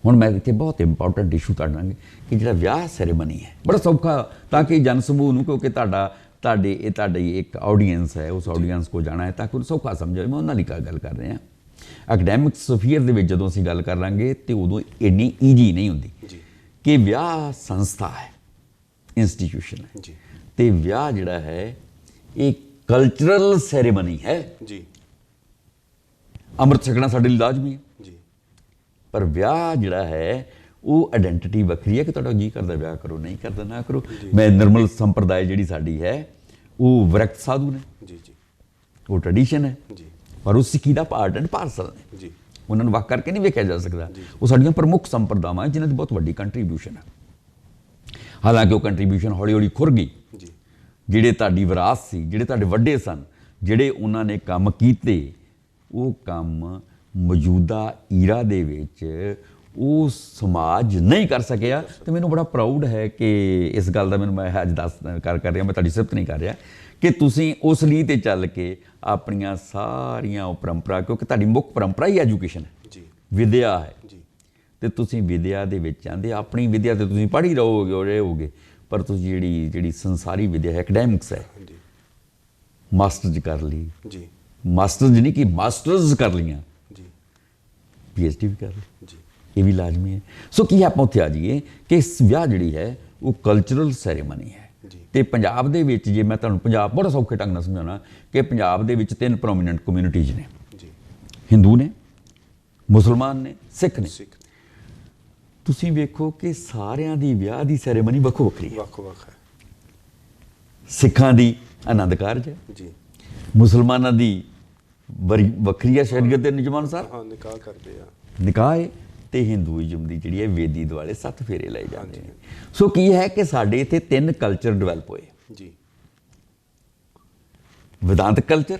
ਹੁਣ ਮੈਂ ਇੱਥੇ ਬਹੁਤ ਇੰਪੋਰਟੈਂਟ ਇਸ਼ੂ ਕਰਨਾਂਗੇ ਕਿ ਜਿਹੜਾ ਵਿਆਹ ਸੈਰੇਮਨੀ ਹੈ, ਬੜਾ ਸੌਖਾ ਤਾਂ ਕਿ ਜਨ ਸਮੂਹ ਨੂੰ, ਕਿਉਂਕਿ ਤੁਹਾਡੀ ਇੱਕ ਆਡੀਅנס ਹੈ, ਉਸ ਆਡੀਅנס ਕੋ ਜਾਣਾ ਹੈ ਤਾਂ ਕਿ ਸੌਖਾ ਸਮਝੇ। ਮੈਂ ਉਹਨਾਂ ਲਈ ਗੱਲ ਕਰ ਰਿਹਾ। ਐਕੈਡੈਮਿਕ ਸਫੀਅਰ ਦੇ ਵਿੱਚ ਜਦੋਂ ਅਸੀਂ ਗੱਲ ਕਰ ਲਾਂਗੇ ਤੇ ਉਦੋਂ ਇੰਨੀ ਈਜ਼ੀ ਨਹੀਂ ਹੁੰਦੀ ਕਿ ਵਿਆਹ ਸੰਸਥਾ ਹੈ, ਇੰਸਟੀਟਿਊਸ਼ਨ ਹੈ ਜੀ, ਤੇ ਵਿਆਹ ਜਿਹੜਾ ਹੈ ਇਹ ਕਲਚਰਲ ਸੈਰੇਮਨੀ ਹੈ ਜੀ। ਅੰਮ੍ਰਿਤ ਛਕਣਾ ਸਾਡੇ ਲਈ ਲਾਜ਼ਮੀ ਹੈ ਜੀ, ਪਰ ਵਿਆਹ ਜਿਹੜਾ ਹੈ ਉਹ ਆਇਡੈਂਟੀਟੀ ਵੱਖਰੀ ਹੈ ਕਿ ਤੁਹਾਡਾ ਜੀ ਕਰਦਾ ਵਿਆਹ ਕਰੋ, ਨਹੀਂ ਕਰਦਾ ਨਾ ਕਰੋ। ਮੈਂ ਨਿਰਮਲ ਸੰਪਰਦਾਇ ਜਿਹੜੀ ਸਾਡੀ ਹੈ ਉਹ ਵਿਰਕਤ ਸਾਧੂ ਨੇ ਜੀ, ਉਹ ਟ੍ਰੈਡੀਸ਼ਨ ਹੈ ਜੀ, ਪਰ ਉਹ ਸਿੱਖੀ ਦਾ ਪਾਰਟ ਐਂਡ ਪਾਰਸਲ ਨੇ ਜੀ। ਉਹਨਾਂ ਨੂੰ ਵੱਖ ਕਰਕੇ ਨਹੀਂ ਵੇਖਿਆ ਜਾ ਸਕਦਾ। ਉਹ ਸਾਡੀਆਂ ਪ੍ਰਮੁੱਖ ਸੰਪਰਦਾਵਾਂ ਜਿਨ੍ਹਾਂ ਦੀ ਬਹੁਤ ਵੱਡੀ ਕੰਟਰੀਬਿਊਸ਼ਨ ਹੈ। ਹਾਲਾਂਕਿ ਉਹ ਕੰਟਰੀਬਿਊਸ਼ਨ ਹੌਲੀ ਹੌਲੀ ਖੁਰ ਗਈ ਜੀ। ਜਿਹੜੇ ਤੁਹਾਡੀ ਵਿਰਾਸਤ ਸੀ, ਜਿਹੜੇ ਤੁਹਾਡੇ ਵੱਡੇ ਸਨ, ਜਿਹੜੇ ਉਹਨਾਂ ਨੇ ਕੰਮ ਕੀਤੇ, ਉਹ ਕੰਮ ਮੌਜੂਦਾ ਈਰਾ ਦੇ ਵਿੱਚ ਉਹ ਸਮਾਜ ਨਹੀਂ ਕਰ ਸਕਿਆ। ਤੇ ਮੈਨੂੰ ਬੜਾ ਪ੍ਰਾਊਡ ਹੈ ਕਿ ਇਸ ਗੱਲ ਦਾ ਮੈਂ ਅੱਜ ਦੱਸ ਕਰ ਰਿਹਾ, ਮੈਂ ਤੁਹਾਡੀ ਸਿਫਤ ਨਹੀਂ ਕਰ ਰਿਹਾ ਕਿ ਤੁਸੀਂ ਉਸ ਲਈ ਤੇ ਚੱਲ ਕੇ ਆਪਣੀਆਂ ਸਾਰੀਆਂ ਉਹ ਪਰੰਪਰਾ, ਕਿਉਂਕਿ ਤੁਹਾਡੀ ਮੁੱਖ ਪਰੰਪਰਾ ਹੀ ਐਜੂਕੇਸ਼ਨ ਹੈ ਜੀ, ਵਿਦਿਆ ਹੈ ਜੀ, ਤੇ ਤੁਸੀਂ ਵਿਦਿਆ ਦੇ ਵਿੱਚ ਆਂਦੇ ਆਪਣੀ ਵਿਦਿਆ ਤੇ ਤੁਸੀਂ ਪੜ੍ਹ ਹੀ ਰਹੋਗੇ, ਪਰ ਤੁਸੀਂ ਜਿਹੜੀ ਸੰਸਾਰੀ ਵਿਦਿਆ ਹੈ, ਐਕੈਡੈਮਿਕਸ ਹੈ, ਮਾਸਟਰਜ਼ ਕਰ ਲਈ ਜੀ, ਮਾਸਟਰਜ਼ ਨਹੀਂ ਕਿ ਮਾਸਟਰਜ਼ ਕਰ ਲਈਆਂ ਜੀ, PhD ਵੀ ਕਰ ਲਈ ਜੀ, ਇਹ ਵੀ ਲਾਜ਼ਮੀ ਹੈ। ਸੋ ਕੀ ਆਪਾਂ ਉੱਥੇ ਆ ਜਾਈਏ ਕਿ ਵਿਆਹ ਜਿਹੜੀ ਹੈ ਉਹ ਕਲਚਰਲ ਸੈਰੇਮਨੀ ਹੈ। ਤੇ ਪੰਜਾਬ ਦੇ ਵਿੱਚ ਜੇ ਮੈਂ ਤੁਹਾਨੂੰ ਪੰਜਾਬ ਬੜਾ ਸੌਖੇ ਢੰਗ ਨਾਲ ਸਮਝਾਉਣਾ ਕਿ ਪੰਜਾਬ ਦੇ ਵਿੱਚ 3 ਪ੍ਰੋਮੀਨੈਂਟ ਕਮਿਊਨਿਟੀਜ਼ ਨੇ ਜੀ, ਹਿੰਦੂ ਨੇ, ਮੁਸਲਮਾਨ ਨੇ, ਸਿੱਖ ਨੇ। ਤੁਸੀਂ ਵੇਖੋ ਕਿ ਸਾਰਿਆਂ ਦੀ ਵਿਆਹ ਦੀ ਸੈਰੇਮਨੀ ਵੱਖੋ ਵੱਖਰੀ ਹੈ। ਵੱਖ ਹੈ। ਸਿੱਖਾਂ ਦੀ ਆਨੰਦ ਕਾਰਜ ਹੈ ਜੀ, ਮੁਸਲਮਾਨਾਂ ਦੀ ਵੱਖਰੀ ਹੈ ਸ਼ਰੀਅਤ ਦੇ ਨਿਯਮਾਂ ਅਨੁਸਾਰ, ਹਾਂ ਨਿਕਾਹ ਕਰਦੇ ਆ, ਨਿਕਾਹ ਹੈ। ਤੇ ਹਿੰਦੂਇਜ਼ਮ ਦੀ ਜਿਹੜੀ ਹੈ ਵੇਦੀ ਦੁਆਲੇ 7 ਫੇਰੇ ਲਏ ਜਾਂਦੇ ਨੇ। ਸੋ ਕੀ ਹੈ ਕਿ ਸਾਡੇ ਇੱਥੇ 3 ਕਲਚਰ ਡਿਵੈਲਪ ਹੋਏ ਜੀ। ਵਿਦਾਂਤਕ ਕਲਚਰ,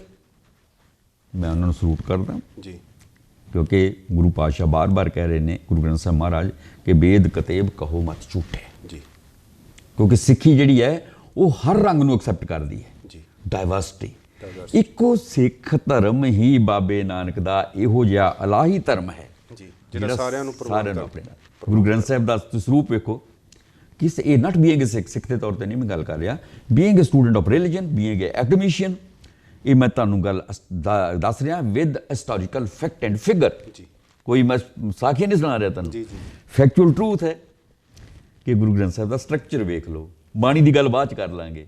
ਮੈਂ ਉਹਨਾਂ ਨੂੰ ਸਲੂਟ ਕਰਦਾ ਜੀ, ਕਿਉਂਕਿ ਗੁਰੂ ਪਾਤਸ਼ਾਹ ਬਾਰ-ਬਾਰ ਕਹਿ ਰਹੇ ਨੇ, ਗੁਰੂ ਗ੍ਰੰਥ ਸਾਹਿਬ ਮਹਾਰਾਜ, ਕਿ ਵੇਦ ਕਤੇਬ ਕਹੋ ਮਤ ਝੂਠੇ ਜੀ। ਕਿਉਂਕਿ ਸਿੱਖੀ ਜਿਹੜੀ ਹੈ ਉਹ ਹਰ ਰੰਗ ਨੂੰ ਐਕਸੈਪਟ ਕਰਦੀ ਹੈ ਜੀ, ਡਾਇਵਰਸਿਟੀ। ਇੱਕੋ ਸਿੱਖ ਧਰਮ ਹੀ ਬਾਬੇ ਨਾਨਕ ਦਾ ਇਹੋ ਜਿਹਾ ਇਲਾਹੀ ਧਰਮ ਹੈ ਜਿਹੜਾ ਸਾਰਿਆਂ ਨੂੰ ਆਪਣੇ ਗੁਰੂ ਗ੍ਰੰਥ ਸਾਹਿਬ ਦਾ ਸਰੂਪ ਵੇਖੋ ਕਿ ਇਹ ਨਾਟ ਬੀਇੰਗ ਸਿੱਖ ਦੇ ਤੌਰ ਤੇ ਨਹੀਂ ਮੈਂ ਗੱਲ ਕਰ ਰਿਹਾ, being student of religion, being academician. ਇਹ ਮੈਂ ਤੁਹਾਨੂੰ ਗੱਲ ਦੱਸ ਰਿਹਾ with historical fact and figure, ਕੋਈ ਮੈਂ ਸਾਖੀਆਂ ਨਹੀਂ ਸੁਣਾ ਰਿਹਾ ਤੁਹਾਨੂੰ, ਫੈਕਚੁਅਲ ਟਰੂਥ ਹੈ ਕਿ ਗੁਰੂ ਗ੍ਰੰਥ ਸਾਹਿਬ ਦਾ ਸਟਰਕਚਰ ਵੇਖ ਲਓ। ਬਾਣੀ ਦੀ ਗੱਲ ਬਾਅਦ ਚ ਕਰ ਲਾਂਗੇ,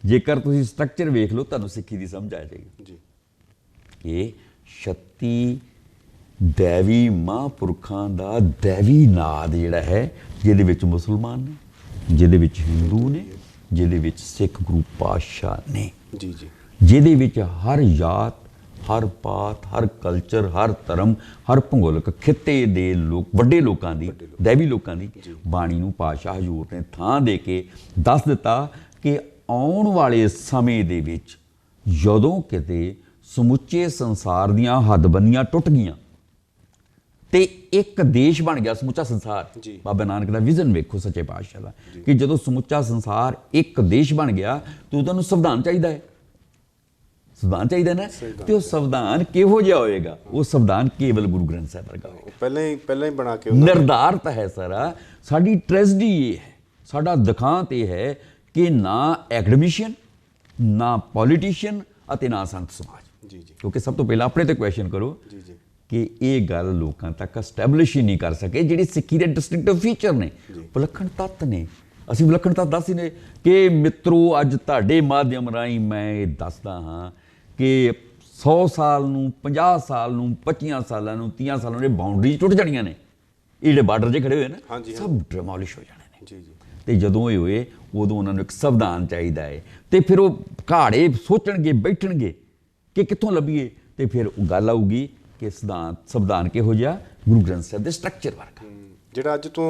ਜੇਕਰ ਤੁਸੀਂ ਸਟਰਕਚਰ ਵੇਖ ਲਓ ਤੁਹਾਨੂੰ ਸਿੱਖੀ ਦੀ ਸਮਝ ਆ ਜਾਏਗੀ। ਇਹ 36 ਦੈਵੀ ਮਹਾਂਪੁਰਖਾਂ ਦਾ ਦੈਵੀ ਨਾਦ ਜਿਹੜਾ ਹੈ, ਜਿਹਦੇ ਵਿੱਚ ਮੁਸਲਮਾਨ ਨੇ, ਜਿਹਦੇ ਵਿੱਚ ਹਿੰਦੂ ਨੇ, ਜਿਹਦੇ ਵਿੱਚ ਸਿੱਖ ਗੁਰੂ ਪਾਤਸ਼ਾਹ ਨੇ, ਜਿਹਦੇ ਵਿੱਚ ਹਰ ਜਾਤ ਹਰ ਪਾਤ, ਹਰ ਕਲਚਰ, ਹਰ ਧਰਮ, ਹਰ ਭੂਗੋਲਿਕ ਖਿੱਤੇ ਦੇ ਲੋਕ, ਵੱਡੇ ਲੋਕਾਂ ਦੀ, ਦੈਵੀ ਲੋਕਾਂ ਦੀ ਬਾਣੀ ਨੂੰ ਪਾਤਸ਼ਾਹ ਹਜ਼ੂਰ ਨੇ ਥਾਂ ਦੇ ਕੇ ਦੱਸ ਦਿੱਤਾ ਕਿ ਆਉਣ ਵਾਲੇ ਸਮੇਂ ਦੇ ਵਿੱਚ ਜਦੋਂ ਕਿਤੇ ਸਮੁੱਚੇ ਸੰਸਾਰ ਦੀਆਂ ਹੱਦਬੰਦੀਆਂ ਟੁੱਟ ਗਈਆਂ ਤੇ ਇੱਕ ਦੇਸ਼ ਬਣ ਗਿਆ ਸਮੁੱਚਾ ਸੰਸਾਰ। ਬਾਬਾ ਨਾਨਕ ਦਾ ਵਿਜ਼ਨ ਵੇਖੋ ਸੱਚੇ ਪਾਤਸ਼ਾਹ ਦਾ, ਕਿ ਜਦੋਂ ਸਮੁੱਚਾ ਸੰਸਾਰ ਇੱਕ ਦੇਸ਼ ਬਣ ਗਿਆ ਤੇ ਉਹਦਾ ਨੂੰ ਸੰਵਿਧਾਨ ਚਾਹੀਦਾ ਹੈ, ਸੰਵਿਧਾਨ ਚਾਹੀਦਾ ਨਾ। ਤੇ ਉਹ ਸੰਵਿਧਾਨ ਕਿਹੋ ਜਿਹਾ ਹੋਏਗਾ? ਉਹ ਸੰਵਿਧਾਨ ਕੇਵਲ ਗੁਰੂ ਗ੍ਰੰਥ ਸਾਹਿਬ ਵਰਗਾ ਹੋਏਗਾ। ਪਹਿਲਾਂ ਹੀ ਬਣਾ ਕੇ ਨਿਰਧਾਰਤ ਹੈ ਸਾਰਾ। ਸਾਡੀ ਟ੍ਰੈਜਡੀ ਇਹ ਹੈ, ਸਾਡਾ ਦੁਖਾਂਤ ਇਹ ਹੈ ਕਿ ਨਾ ਐਕੈਡਮਿਸ਼ੀਅਨ, ਨਾ ਪੋਲੀਟੀਸ਼ੀਅਨ ਅਤੇ ਨਾ ਸੰਤ ਸਮਾਜ। ਕਿਉਂਕਿ ਸਭ ਤੋਂ ਪਹਿਲਾਂ ਆਪਣੇ ਤੇ ਕੁਐਸਚਨ ਕਰੋ ਕਿ ਇਹ ਗੱਲ ਲੋਕਾਂ ਤੱਕ ਐਸਟੈਬਲਿਸ਼ ਹੀ ਨਹੀਂ ਕਰ ਸਕੇ ਜਿਹੜੀ ਸਿੱਖੀ ਦੇ ਡਿਸਟਿੰਕਟਿਵ ਫੀਚਰ ਨੇ, ਵਿਲੱਖਣ ਤੱਤ ਨੇ। ਅਸੀਂ ਵਿਲੱਖਣ ਤੱਤ ਦੱਸ ਹੀ ਨੇ ਕਿ ਮਿੱਤਰੋ ਅੱਜ ਤੁਹਾਡੇ ਮਾਧਿਅਮ ਰਾਹੀਂ ਮੈਂ ਇਹ ਦੱਸਦਾ ਹਾਂ ਕਿ 100 ਸਾਲ ਨੂੰ, 50 ਸਾਲ ਨੂੰ, 25 ਸਾਲਾਂ ਨੂੰ, 30 ਸਾਲਾਂ ਨੂੰ ਇਹ ਬਾਉਂਡਰੀਜ਼ ਟੁੱਟ ਜਾਣੀਆਂ ਨੇ। ਇਹ ਜਿਹੜੇ ਬਾਰਡਰ ਜੇ ਖੜੇ ਹੋਏ ਨਾ, ਸਭ ਡਿਮੋਲਿਸ਼ ਹੋ ਜਾਣੇ ਨੇ। ਤੇ ਜਦੋਂ ਇਹ ਹੋਏ ਉਦੋਂ ਉਹਨਾਂ ਨੂੰ ਇੱਕ ਸੰਵਿਧਾਨ ਚਾਹੀਦਾ ਹੈ। ਤੇ ਫਿਰ ਉਹ ਘਾੜੇ ਸੋਚਣਗੇ, ਬੈਠਣਗੇ ਕਿ ਕਿੱਥੋਂ ਲੱਭੀਏ। ਤੇ ਫਿਰ ਉਹ ਗੱਲ ਆਊਗੀ ਕਿ ਸੰਵਿਧਾਨ ਕਿਹੋ ਜਿਹਾ? ਗੁਰੂ ਗ੍ਰੰਥ ਸਾਹਿਬ ਦੇ ਸਟਰਕਚਰ ਵਰਗਾ। ਜਿਹੜਾ ਅੱਜ ਤੋਂ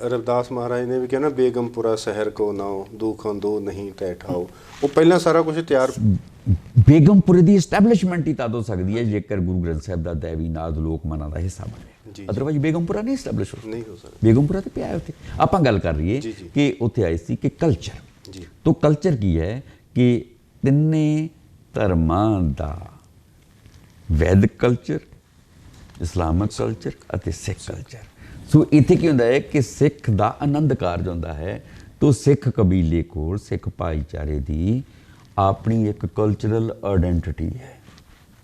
ਰਵਿਦਾਸ ਮਹਾਰਾਜ ਨੇ ਵੀ ਕਿਹਾ ਨਾ, ਬੇਗਮਪੁਰਾ ਸ਼ਹਿਰ ਕੋ ਨਾਓ, ਦੁਖਾਂ ਦੋ ਨਹੀਂ ਤੈ ਠਾਓ। ਉਹ ਪਹਿਲਾਂ ਸਾਰਾ ਕੁਝ ਤਿਆਰ। ਬੇਗਮਪੁਰੇ ਦੀ ਐਸਟੈਬਲਿਸ਼ਮੈਂਟ ਹੀ ਤਦ ਹੋ ਸਕਦੀ ਹੈ ਜੇਕਰ ਗੁਰੂ ਗ੍ਰੰਥ ਸਾਹਿਬ ਦਾ ਦੇਵੀ ਨਾਦ ਲੋਕ ਮਨਾਂ ਦਾ ਹਿੱਸਾ ਬਣੇ। ਅਦਰਵਾਈਜ਼ ਬੇਗਮਪੁਰਾ ਨਹੀਂ ਐਸਟੈਬਲਿਸ਼ ਨਹੀਂ ਹੋ ਸਕਦਾ। ਬੇਗਮਪੁਰਾ ਤੇ ਪਿਆ ਉੱਥੇ। ਆਪਾਂ ਗੱਲ ਕਰ ਰਹੀਏ ਕਿ ਉੱਥੇ ਆਏ ਸੀ ਕਿ ਕਲਚਰ। ਤਾਂ ਕਲਚਰ ਕੀ ਹੈ ਕਿ ਤਿੰਨੇ ਧਰਮਾਂ ਦਾ, ਵੈਦਿਕ ਕਲਚਰ, ਇਸਲਾਮਿਕ ਕਲਚਰ ਅਤੇ ਸਿੱਖ ਕਲਚਰ। ਸੋ ਇੱਥੇ ਕੀ ਹੁੰਦਾ ਹੈ ਕਿ ਸਿੱਖ ਦਾ ਆਨੰਦ ਕਾਰਜ ਹੁੰਦਾ ਹੈ। ਤੋ ਸਿੱਖ ਕਬੀਲੇ ਕੋਲ, ਸਿੱਖ ਭਾਈਚਾਰੇ ਦੀ ਆਪਣੀ ਇੱਕ ਕਲਚਰਲ ਆਇਡੈਂਟੀਟੀ ਹੈ।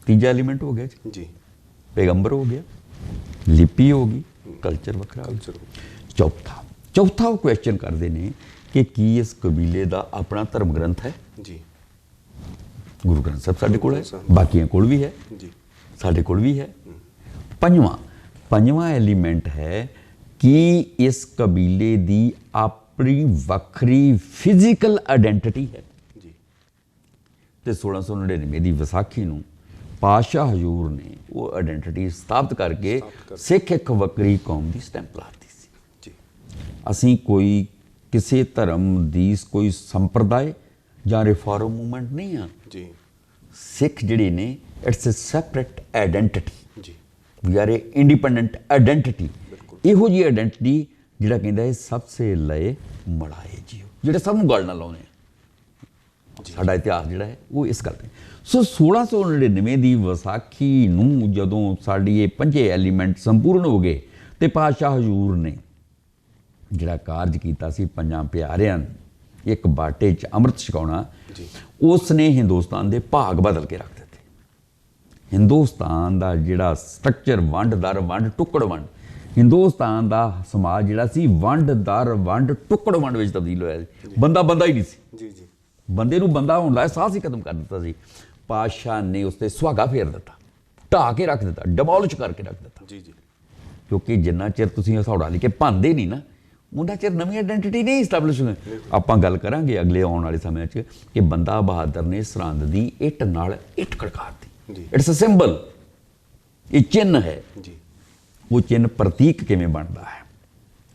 ਤੀਜਾ ਐਲੀਮੈਂਟ ਹੋ ਗਿਆ ਜੀ, ਪੈਗੰਬਰ ਹੋ ਗਿਆ, ਲਿਪੀ ਹੋ ਗਈ, ਕਲਚਰ ਵੱਖਰਾ। ਚੌਥਾ ਉਹ ਕੁਐਸਚਨ ਕਰਦੇ ਨੇ ਕਿ ਕੀ ਇਸ ਕਬੀਲੇ ਦਾ ਆਪਣਾ ਧਰਮ ਗ੍ਰੰਥ ਹੈ? ਗੁਰੂ ਗ੍ਰੰਥ ਸਾਹਿਬ ਸਾਡੇ ਕੋਲ ਹੈ, ਬਾਕੀਆਂ ਕੋਲ ਵੀ ਹੈ, ਸਾਡੇ ਕੋਲ ਵੀ ਹੈ। ਪੰਜਵਾਂ ਐਲੀਮੈਂਟ ਹੈ ਕਿ ਇਸ ਕਬੀਲੇ ਦੀ ਆਪਣੀ ਵੱਖਰੀ ਫਿਜ਼ੀਕਲ ਆਇਡੈਂਟੀਟੀ ਹੈ। ਤੇ 1699 ਦੀ ਵਿਸਾਖੀ ਨੂੰ ਪਾਤਸ਼ਾਹ ਹਜ਼ੂਰ ਨੇ ਉਹ ਆਇਡੈਂਟੀਟੀ ਸਥਾਪਿਤ ਕਰਕੇ ਸਿੱਖ ਇੱਕ ਵੱਖਰੀ ਕੌਮ ਦੀ ਸਟੈਂਪ ਲਾਤੀ ਸੀ। ਅਸੀਂ ਕੋਈ ਕਿਸੇ ਧਰਮ ਦੀ ਕੋਈ ਸੰਪਰਦਾਇ ਜਾਂ ਰਿਫਾਰਮ ਮੂਵਮੈਂਟ ਨਹੀਂ ਆ। ਸਿੱਖ ਜਿਹੜੇ ਨੇ, it's a separate identity. We are a independent identity. ਇਹੋ ਜਿਹੀ ਆਇਡੈਂਟੀਟੀ ਜਿਹੜਾ ਕਹਿੰਦਾ ਹੈ ਸਭ ਸੇ ਲਏ ਮੜਾਏ ਜੀਓ, ਜਿਹੜੇ ਸਭ ਨੂੰ ਗੱਲ ਨਾਲ ਲਾਉਂਦੇ ਆ। ਸਾਡਾ ਇਤਿਹਾਸ ਜਿਹੜਾ ਹੈ ਉਹ ਇਸ ਗੱਲ ਤੇ। ਸੋ 1699 ਦੀ ਵਿਸਾਖੀ ਨੂੰ ਜਦੋਂ ਸਾਡੀ ਇਹ ਪੰਜੇ ਐਲੀਮੈਂਟ ਸੰਪੂਰਨ ਹੋ ਗਏ ਤੇ ਪਾਤਸ਼ਾਹ ਹਜ਼ੂਰ ਨੇ ਜਿਹੜਾ ਕਾਰਜ ਕੀਤਾ ਸੀ ਪੰਜਾਂ ਪਿਆਰਿਆਂ ਇੱਕ ਬਾਟੇ 'ਚ ਅੰਮ੍ਰਿਤ ਛਕਾਉਣਾ, ਉਸ ਨੇ ਹਿੰਦੁਸਤਾਨ ਦੇ ਭਾਗ ਬਦਲ ਕੇ ਰੱਖ ਦਿੱਤੇ। ਹਿੰਦੁਸਤਾਨ ਦਾ ਜਿਹੜਾ ਸਟਰਕਚਰ, ਵੰਡ ਦਰ ਵੰਡ ਟੁੱਕੜ ਵੰਡ, ਹਿੰਦੁਸਤਾਨ ਦਾ ਸਮਾਜ ਜਿਹੜਾ ਸੀ ਵੰਡ ਦਰ ਵੰਡ ਟੁੱਕੜ ਵੰਡ ਵਿੱਚ ਤਬਦੀਲ ਹੋਇਆ ਸੀ। ਬੰਦਾ ਹੀ ਨਹੀਂ ਸੀ। ਬੰਦੇ ਨੂੰ ਬੰਦਾ ਹੋਣ ਦਾ ਅਹਿਸਾਸ ਹੀ ਖਤਮ ਕਰ ਦਿੱਤਾ ਸੀ। ਪਾਤਸ਼ਾਹ ਨੇ ਉਸ 'ਤੇ ਸੁਹਾਗਾ ਫੇਰ ਦਿੱਤਾ, ਢਾਹ ਕੇ ਰੱਖ ਦਿੱਤਾ, ਡਿਮੋਲਿਸ਼ ਕਰਕੇ ਰੱਖ ਦਿੱਤਾ। ਕਿਉਂਕਿ ਜਿੰਨਾ ਚਿਰ ਤੁਸੀਂ ਹਥੌੜਾ ਲੈ ਕੇ ਭੰਨਦੇ ਨਹੀਂ ਨਾ, ਉਹਨਾਂ ਚਿਰ ਨਵੀਂ ਆਇਡੈਂਟੀਟੀ ਨਹੀਂ ਸਟੈਬਲਿਸ਼ ਹੋਣੀ। ਆਪਾਂ ਗੱਲ ਕਰਾਂਗੇ ਅਗਲੇ ਆਉਣ ਵਾਲੇ ਸਮੇਂ 'ਚ ਕਿ ਬੰਦਾ ਬਹਾਦਰ ਨੇ ਸਰਹੰਦ ਦੀ ਇੱਟ ਨਾਲ ਇੱਟ ਖੜਕਾਤੀ। ਇਟਸ ਅ ਸਿੰਬਲ, ਇਹ ਚਿੰਨ੍ਹ ਹੈ। ਉਹ ਚਿੰਨ੍ਹ ਪ੍ਰਤੀਕ ਕਿਵੇਂ ਬਣਦਾ ਹੈ?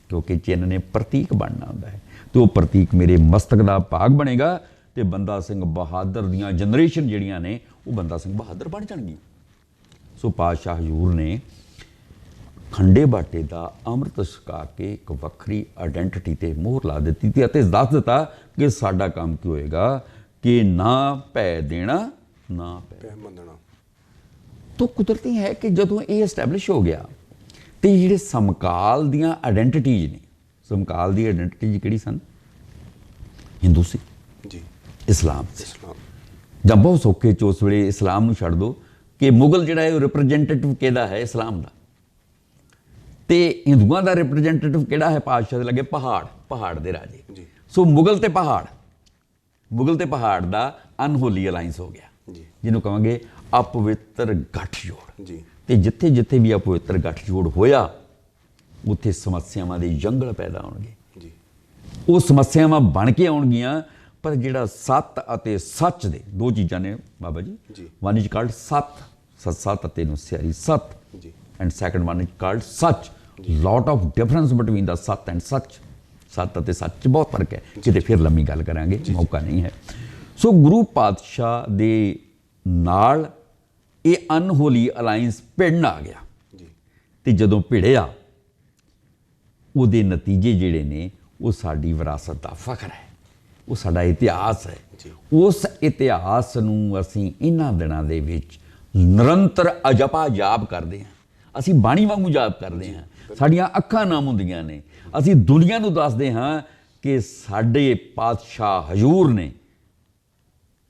ਕਿਉਂਕਿ ਚਿੰਨ੍ਹ ਨੇ ਪ੍ਰਤੀਕ ਬਣਨਾ ਹੁੰਦਾ ਹੈ ਤੇ ਉਹ ਪ੍ਰਤੀਕ ਮੇਰੇ ਮਸਤਕ ਦਾ ਭਾਗ ਬਣੇਗਾ ਤੇ ਬੰਦਾ ਸਿੰਘ ਬਹਾਦਰ ਦੀਆਂ ਜਨਰੇਸ਼ਨ ਜਿਹੜੀਆਂ ਨੇ ਉਹ ਬੰਦਾ ਸਿੰਘ ਬਹਾਦਰ ਬਣ ਜਾਣਗੀਆਂ। ਸੋ ਪਾਤਸ਼ਾਹ ਹਜ਼ੂਰ ਨੇ ਖੰਡੇ ਬਾਟੇ ਦਾ ਅੰਮ੍ਰਿਤ ਛਕਾ ਕੇ ਇੱਕ ਵੱਖਰੀ ਆਇਡੈਂਟੀਟੀ ਤੇ ਮੋਹਰ ਲਾ ਦਿੱਤੀ ਤੇ ਅਤੇ ਦੱਸ ਦਿੱਤਾ ਕਿ ਸਾਡਾ ਕੰਮ ਕੀ ਹੋਏਗਾ ਕਿ ਨਾ ਭੈ ਦੇਣਾ, ਨਾ ਭੈ ਮੰਨਣਾ। ਤਾਂ ਕੁਦਰਤੀ ਹੈ ਕਿ ਜਦੋਂ ਇਹ ਐਸਟੈਬਲਿਸ਼ ਹੋ ਗਿਆ ਤੇ ਜਿਹੜੇ ਸਮਕਾਲ ਦੀਆਂ ਆਇਡੈਂਟੀਟੀਜ਼ ਨੇ, ਸਮਕਾਲ ਦੀ ਆਇਡੈਂਟੀਟੀ ਕਿਹੜੀ ਸਨ? ਹਿੰਦੂ ਸੀ, ਇਸਲਾਮ ਸੀ। ਜਾਂ ਬਹੁਤ ਸੌਖੇ 'ਚ ਉਸ ਵੇਲੇ ਇਸਲਾਮ ਨੂੰ ਛੱਡ ਦਿਓ ਕਿ ਮੁਗਲ ਜਿਹੜਾ ਹੈ ਉਹ ਰਿਪਰੈਜ਼ੈਂਟੇਟਿਵ ਕਿਹਦਾ ਹੈ? ਇਸਲਾਮ ਦਾ। ਤੇ ਹਿੰਦੂਆਂ ਦਾ ਰਿਪਰੈਜ਼ੈਂਟੇਟਿਵ ਕਿਹੜਾ ਹੈ? ਪਾਤਸ਼ਾਹ ਦੇ ਲੱਗੇ ਪਹਾੜ ਦੇ ਰਾਜੇ। ਸੋ ਮੁਗਲ ਤੇ ਪਹਾੜ ਦਾ ਅਨਹੋਲੀ ਅਲਾਈਅੰਸ ਹੋ ਗਿਆ, ਜਿਹਨੂੰ ਕਹਾਂਗੇ ਅਪਵਿੱਤਰ ਗੱਠਜੋੜ। ਤੇ ਜਿੱਥੇ ਜਿੱਥੇ ਵੀ ਅਪਵਿੱਤਰ ਗੱਠਜੋੜ ਹੋਇਆ ਉੱਥੇ ਸਮੱਸਿਆਵਾਂ ਦੇ ਜੰਗਲ ਪੈਦਾ ਹੋਣਗੇ। ਉਹ ਸਮੱਸਿਆਵਾਂ ਬਣ ਕੇ ਆਉਣਗੀਆਂ ਪਰ ਜਿਹੜਾ ਸੱਤ ਅਤੇ ਸੱਚ ਦੇ ਦੋ ਚੀਜ਼ਾਂ ਨੇ Baba ji, one is called ਸੱਤ ਅਤੇ ਨੂੰ ਸਿਆਰੀ ਸੱਤ, and second one is called ਸੱਚ। Lot of difference between the ਸੱਤ ਐਂਡ ਸੱਚ। ਸੱਤ ਅਤੇ ਸੱਚ 'ਚ ਬਹੁਤ ਫਰਕ ਹੈ, ਕਿਤੇ ਫਿਰ ਲੰਮੀ ਗੱਲ ਕਰਾਂਗੇ, ਮੌਕਾ ਨਹੀਂ ਹੈ। ਸੋ ਗੁਰੂ ਪਾਤਸ਼ਾਹ ਦੇ ਨਾਲ ਇਹ ਅਨਹੋਲੀ ਅਲਾਈਅੰਸ ਭਿੜਨ ਆ ਗਿਆ, ਤੇ ਜਦੋਂ ਭਿੜਿਆ ਉਹਦੇ ਨਤੀਜੇ ਜਿਹੜੇ ਨੇ ਉਹ ਸਾਡੀ ਵਿਰਾਸਤ ਦਾ ਫਖਰ ਹੈ, ਉਹ ਸਾਡਾ ਇਤਿਹਾਸ ਹੈ। ਉਸ ਇਤਿਹਾਸ ਨੂੰ ਅਸੀਂ ਇਹਨਾਂ ਦਿਨਾਂ ਦੇ ਵਿੱਚ ਨਿਰੰਤਰ ਅਜਪਾ ਜਾਪ ਕਰਦੇ ਹਾਂ, ਅਸੀਂ ਬਾਣੀ ਵਾਂਗੂ ਜਾਪ ਕਰਦੇ ਹਾਂ, ਸਾਡੀਆਂ ਅੱਖਾਂ ਨਾਮ ਹੁੰਦੀਆਂ ਨੇ। ਅਸੀਂ ਦੁਨੀਆ ਨੂੰ ਦੱਸਦੇ ਹਾਂ ਕਿ ਸਾਡੇ ਪਾਤਸ਼ਾਹ ਹਜ਼ੂਰ ਨੇ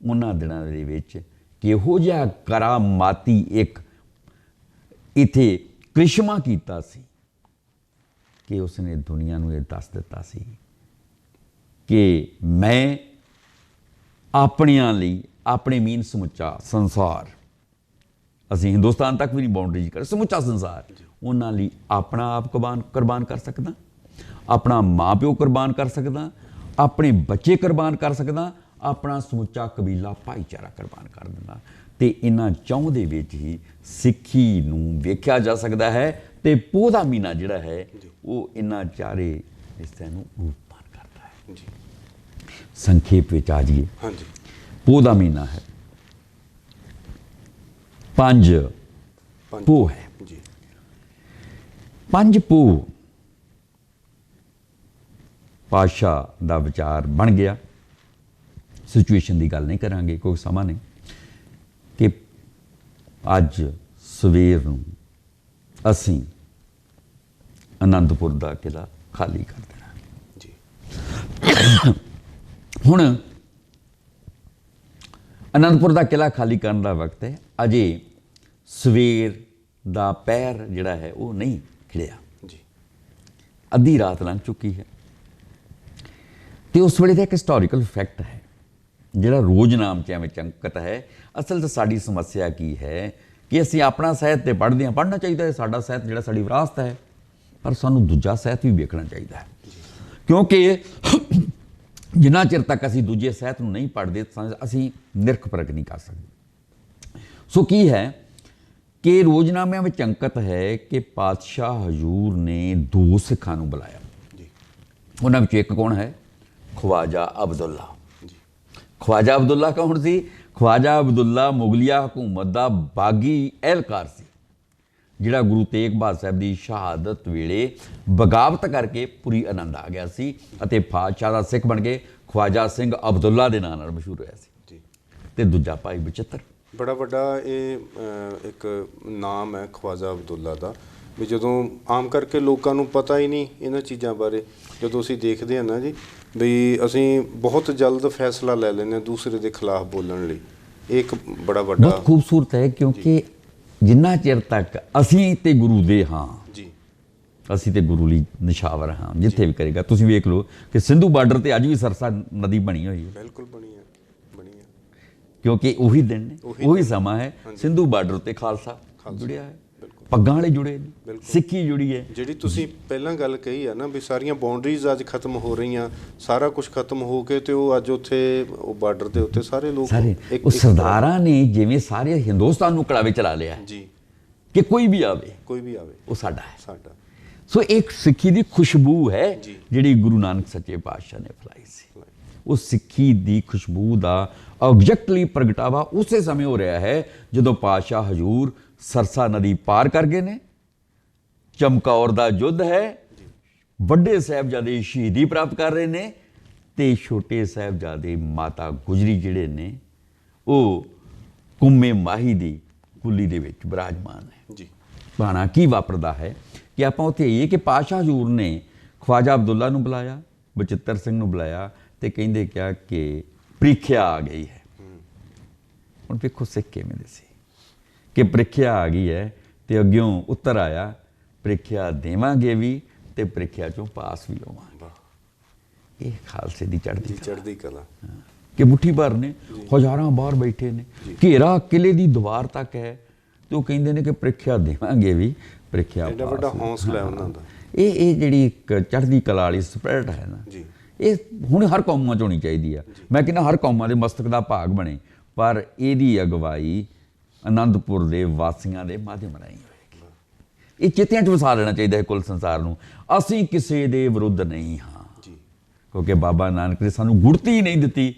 ਉਹਨਾਂ ਦਿਨਾਂ ਦੇ ਵਿੱਚ ਕਿਹੋ ਜਿਹਾ ਕਰਾਮਾਤੀ ਇੱਕ ਇੱਥੇ ਕ੍ਰਿਸ਼ਮਾ ਕੀਤਾ ਸੀ ਕਿ ਉਸਨੇ ਦੁਨੀਆ ਨੂੰ ਇਹ ਦੱਸ ਦਿੱਤਾ ਸੀ ਕਿ ਮੈਂ ਆਪਣਿਆਂ ਲਈ, ਆਪਣੇ ਮੀਨ ਸਮੁੱਚਾ ਸੰਸਾਰ, ਅਸੀਂ ਹਿੰਦੁਸਤਾਨ ਤੱਕ ਵੀ ਨਹੀਂ ਬਾਉਂਡਰੀ ਕਰ, ਸਮੁੱਚਾ ਸੰਸਾਰ, ਉਹਨਾਂ ਲਈ ਆਪਣਾ ਆਪ ਕੁਰਬਾਨ ਕਰ ਸਕਦਾ, ਆਪਣਾ ਮਾਂ ਪਿਓ ਕੁਰਬਾਨ ਕਰ ਸਕਦਾ, ਆਪਣੇ ਬੱਚੇ ਕੁਰਬਾਨ ਕਰ ਸਕਦਾ, ਆਪਣਾ ਸਮੁੱਚਾ ਕਬੀਲਾ ਭਾਈਚਾਰਾ ਕੁਰਬਾਨ ਕਰ ਦਿੰਦਾ। ਤੇ ਇਹਨਾਂ ਚੌਂ ਦੇ ਵਿੱਚ ਹੀ ਸਿੱਖੀ ਨੂੰ ਵੇਖਿਆ ਜਾ ਸਕਦਾ ਹੈ, ਤੇ ਪੋਹ ਦਾ ਮਹੀਨਾ ਜਿਹੜਾ ਹੈ ਉਹ ਇਹਨਾਂ ਚਾਰੇ ਹਿੱਸਿਆਂ ਨੂੰ ਰੂਪਮਾਨ ਕਰਦਾ ਹੈ। ਸੰਖੇਪ ਵਿੱਚ ਆ ਜਾਈਏ, ਪੋਹ ਦਾ ਮਹੀਨਾ ਹੈ, 5 ਪੋਹ ਹੈ। 5 ਪੋਹ ਪਾਤਸ਼ਾਹ ਦਾ ਵਿਚਾਰ ਬਣ ਗਿਆ। ਸਿਚੁਏਸ਼ਨ ਦੀ ਗੱਲ ਨਹੀਂ ਕਰਾਂਗੇ, ਕੋਈ ਸਮਾਂ ਨਹੀਂ, ਕਿ ਅੱਜ ਸਵੇਰ ਨੂੰ ਅਸੀਂ ਅਨੰਦਪੁਰ ਦਾ ਕਿਲ੍ਹਾ ਖਾਲੀ ਕਰ ਦੇਣਾ। ਹੁਣ ਅਨੰਦਪੁਰ ਦਾ ਕਿਲ੍ਹਾ ਖਾਲੀ ਕਰਨ ਦਾ ਵਕਤ ਹੈ। ਅਜੇ ਸਵੇਰ ਦਾ ਪਹਿਰ ਜਿਹੜਾ ਹੈ ਉਹ ਨਹੀਂ ਖਿੜਿਆ, ਅੱਧੀ ਰਾਤ ਲੰਘ ਚੁੱਕੀ ਹੈ। ਤੇ ਉਸ ਵੇਲੇ ਦਾ ਇੱਕ ਹਿਸਟੋਰੀਕਲ ਫੈਕਟ ਹੈ ਜਿਹੜਾ ਰੋਜ਼ ਨਾਮ 'ਚ ਐਵੇਂ ਚੰਕਤ ਹੈ। ਅਸਲ 'ਚ ਸਾਡੀ ਸਮੱਸਿਆ ਕੀ ਹੈ ਕਿ ਅਸੀਂ ਆਪਣਾ ਸਾਹਿਤ ਤੇ ਪੜ੍ਹਦੇ ਹਾਂ, ਪੜ੍ਹਨਾ ਚਾਹੀਦਾ ਹੈ, ਸਾਡਾ ਸਾਹਿਤ ਜਿਹੜਾ ਸਾਡੀ ਵਿਰਾਸਤ ਹੈ, ਪਰ ਸਾਨੂੰ ਦੂਜਾ ਸਾਹਿਤ ਵੀ ਵੇਖਣਾ ਚਾਹੀਦਾ ਹੈ, ਕਿਉਂਕਿ ਜਿੰਨਾ ਚਿਰ ਤੱਕ ਅਸੀਂ ਦੂਜੇ ਸਾਹਿਤ ਨੂੰ ਨਹੀਂ ਪੜ੍ਹਦੇ ਅਸੀਂ ਨਿਰਖ ਪਰਖ ਨਹੀਂ ਕਰ ਸਕਦੇ। ਸੋ ਕੀ ਹੈ ਕਿ ਰੋਜ਼ਨਾਮਿਆਂ ਵਿੱਚ ਅੰਕਿਤ ਹੈ ਕਿ ਪਾਤਸ਼ਾਹ ਹਜ਼ੂਰ ਨੇ 2 ਸਿੱਖਾਂ ਨੂੰ ਬੁਲਾਇਆ। ਉਹਨਾਂ ਵਿੱਚੋਂ ਇੱਕ ਕੌਣ ਹੈ? ਖਵਾਜਾ ਅਬਦੁੱਲਾ। ਖਵਾਜਾ ਅਬਦੁੱਲਾ ਕੌਣ ਸੀ? ਖਵਾਜਾ ਅਬਦੁੱਲਾ ਮੁਗਲਿਆ ਹਕੂਮਤ ਦਾ ਬਾਗੀ ਅਹਿਲਕਾਰ ਸੀ, ਜਿਹੜਾ ਗੁਰੂ ਤੇਗ ਬਹਾਦਰ ਸਾਹਿਬ ਦੀ ਸ਼ਹਾਦਤ ਵੇਲੇ ਬਗਾਵਤ ਕਰਕੇ ਪੂਰੀ ਆਨੰਦ ਆ ਗਿਆ ਸੀ ਅਤੇ ਪਾਤਸ਼ਾਹ ਦਾ ਸਿੱਖ ਬਣ ਕੇ ਖਵਾਜਾ ਸਿੰਘ ਅਬਦੁੱਲਾ ਦੇ ਨਾਂ ਨਾਲ ਮਸ਼ਹੂਰ ਹੋਇਆ ਸੀ। ਤੇ ਦੂਜਾ ਭਾਈ ਬਚਿੱਤਰ, ਬੜਾ ਵੱਡਾ ਇਹ ਇੱਕ ਨਾਮ ਹੈ ਖਵਾਜਾ ਅਬਦੁੱਲਾ ਦਾ, ਵੀ ਜਦੋਂ ਆਮ ਕਰਕੇ ਲੋਕਾਂ ਨੂੰ ਪਤਾ ਹੀ ਨਹੀਂ ਇਹਨਾਂ ਚੀਜ਼ਾਂ ਬਾਰੇ। ਜਦੋਂ ਅਸੀਂ ਦੇਖਦੇ ਹਾਂ ਨਾ ਜੀ, ਵੀ ਅਸੀਂ ਬਹੁਤ ਜਲਦ ਫੈਸਲਾ ਲੈ ਲੈਂਦੇ ਹਾਂ ਦੂਸਰੇ ਦੇ ਖਿਲਾਫ ਬੋਲਣ ਲਈ। ਇਹ ਇੱਕ ਬੜਾ ਵੱਡਾ ਬਹੁਤ ਖੂਬਸੂਰਤ ਹੈ, ਕਿਉਂਕਿ ਜਿੰਨਾ ਚਿਰ ਤੱਕ ਅਸੀਂ ਤੇ ਗੁਰੂ ਦੇ ਹਾਂ ਜੀ, ਅਸੀਂ ਤੇ ਗੁਰੂ ਲਈ ਨਿਸ਼ਾਵਰ ਹਾਂ। ਜਿੱਥੇ ਵੀ ਕਰੇਗਾ ਤੁਸੀਂ ਵੇਖ ਲਓ ਕਿ ਸਿੰਧੂ ਬਾਰਡਰ ਤੇ ਅੱਜ ਵੀ ਸਰਸਾ ਨਦੀ ਬਣੀ ਹੋਈ ਹੈ। ਬਿਲਕੁਲ ਬਣੀ ਹੈ, ਕਿਉਂਕਿ ਉਹੀ ਦਿਨ ਨੇ, ਉਹੀ ਸਮਾਂ ਹੈ। ਸਿੰਧੂ ਬਾਰਡਰ ਤੇ ਖਾਲਸਾ ਜੁੜਿਆ ਹੈ, ਪੱਗਾਂ ਵਾਲੇ ਜੁੜੇ ਨੇ, ਸਿੱਖੀ ਜੁੜੀ ਹੈ। ਜਿਹੜੀ ਤੁਸੀਂ ਪਹਿਲਾਂ ਗੱਲ ਕਹੀ ਆ ਨਾ ਵੀ ਸਾਰੀਆਂ ਬਾਉਂਡਰੀਜ਼ ਅੱਜ ਖਤਮ ਹੋ ਰਹੀਆਂ, ਸਾਰਾ ਕੁਝ ਖਤਮ ਹੋ ਕੇ ਤੇ ਉਹ ਅੱਜ ਉੱਥੇ ਉਹ ਬਾਰਡਰ ਦੇ ਉੱਤੇ ਸਾਰੇ ਲੋਕ, ਉਹ ਸਰਦਾਰਾਂ ਨੇ ਜਿਵੇਂ ਸਾਰੇ ਹਿੰਦੁਸਤਾਨ ਨੂੰ ਕੜਾਵੇ ਚਲਾ ਲਿਆ ਜੀ, ਕਿ ਕੋਈ ਵੀ ਆਵੇ ਉਹ ਸਾਡਾ ਹੈ। ਸੋ ਇੱਕ ਸਿੱਖੀ ਦੀ ਖੁਸ਼ਬੂ ਹੈ ਜਿਹੜੀ ਗੁਰੂ ਨਾਨਕ ਸੱਚੇ ਪਾਤਸ਼ਾਹ ਨੇ ਫੈਲਾਈ ਸੀ। ਉਹ ਸਿੱਖੀ ਦੀ ਖੁਸ਼ਬੂ ਦਾ ਐਗਜ਼ੈਕਟਲੀ ਪ੍ਰਗਟਾਵਾ ਉਸੇ ਸਮੇਂ ਹੋ ਰਿਹਾ ਹੈ ਜਦੋਂ ਪਾਤਸ਼ਾਹ ਹਜ਼ੂਰ ਸਰਸਾ ਨਦੀ ਪਾਰ ਕਰ ਗਏ ਨੇ। ਚਮਕੌਰ ਦਾ ਯੁੱਧ ਹੈ, ਵੱਡੇ ਸਾਹਿਬਜ਼ਾਦੇ ਸ਼ਹੀਦੀ ਪ੍ਰਾਪਤ ਕਰ ਰਹੇ ਨੇ, ਤੇ ਛੋਟੇ ਸਾਹਿਬਜ਼ਾਦੇ ਮਾਤਾ ਗੁਜਰੀ ਜਿਹੜੇ ਨੇ ਉਹ ਕੁੰਮੇ ਮਾਹੀ ਦੀ ਕੁੱਲੀ ਦੇ ਵਿੱਚ ਬਿਰਾਜਮਾਨ ਹੈ ਜੀ। ਭਾਣਾ ਕੀ ਵਾਪਰਦਾ ਹੈ ਕਿ ਆਪਾਂ ਉੱਥੇ ਇਹ ਕਿ ਪਾਤਸ਼ਾਹ ਹਜ਼ੂਰ ਨੇ ਖਵਾਜਾ ਅਬਦੁੱਲਾ ਨੂੰ ਬੁਲਾਇਆ, ਬਚਿੱਤਰ ਸਿੰਘ ਨੂੰ ਬੁਲਾਇਆ, ਤੇ ਕਹਿੰਦੇ ਕਿਹਾ ਕਿ ਪ੍ਰੀਖਿਆ ਆ ਗਈ ਹੈ। ਹੁਣ ਵੇਖੋ ਸਿੱਖ ਕਿਵੇਂ ਦੇ ਸੀ ਕਿ ਪ੍ਰੀਖਿਆ ਆ ਗਈ ਹੈ, ਤੇ ਅੱਗਿਓਂ ਉੱਤਰ ਆਇਆ ਪ੍ਰੀਖਿਆ ਦੇਵਾਂਗੇ ਵੀ ਤੇ ਪ੍ਰੀਖਿਆ ਚੋਂ ਪਾਸ ਵੀ ਹੋਵਾਂਗੇ। ਇਹ ਖਾਲਸੇ ਦੀ ਚੜ੍ਹਦੀ ਕਲਾ ਕਿ ਮੁੱਠੀ ਭਰ ਨੇ, ਹਜ਼ਾਰਾਂ ਬਾਹਰ ਬੈਠੇ ਨੇ, ਘੇਰਾ ਕਿਲੇ ਦੀ ਦੀਵਾਰ ਤੱਕ ਹੈ, ਤੇ ਉਹ ਕਹਿੰਦੇ ਨੇ ਕਿ ਪ੍ਰੀਖਿਆ ਦੇਵਾਂਗੇ ਵੀ, ਪ੍ਰੀਖਿਆ ਐਡਾ ਵੱਡਾ ਹੌਸਲਾ ਹੈ ਉਹਨਾਂ ਦਾ। ਇਹ ਜਿਹੜੀ ਇੱਕ ਚੜ੍ਹਦੀ ਕਲਾ ਵਾਲੀ ਸਪਿਰਿਟ ਹੈ ਨਾ, ਇਹ ਹੁਣ ਹਰ ਕੌਮਾਂ 'ਚ ਹੋਣੀ ਚਾਹੀਦੀ ਆ। ਮੈਂ ਕਹਿੰਦਾ ਹਰ ਕੌਮਾਂ ਦੇ ਮਸਤਕ ਦਾ ਭਾਗ ਬਣੇ, ਪਰ ਇਹਦੀ ਅਗਵਾਈ ਆਨੰਦਪੁਰ ਦੇ ਵਾਸੀਆਂ ਦੇ ਮਾਧਿਅਮ ਰਾਹੀਂ ਹੋਏਗੀ। ਇਹ ਚੇਤਿਆਂ 'ਚ ਵਸਾ ਲੈਣਾ ਚਾਹੀਦਾ ਹੈ ਕੁੱਲ ਸੰਸਾਰ ਨੂੰ। ਅਸੀਂ ਕਿਸੇ ਦੇ ਵਿਰੁੱਧ ਨਹੀਂ ਹਾਂ, ਕਿਉਂਕਿ ਬਾਬਾ ਨਾਨਕ ਨੇ ਸਾਨੂੰ ਗੁੜਤੀ ਨਹੀਂ ਦਿੱਤੀ।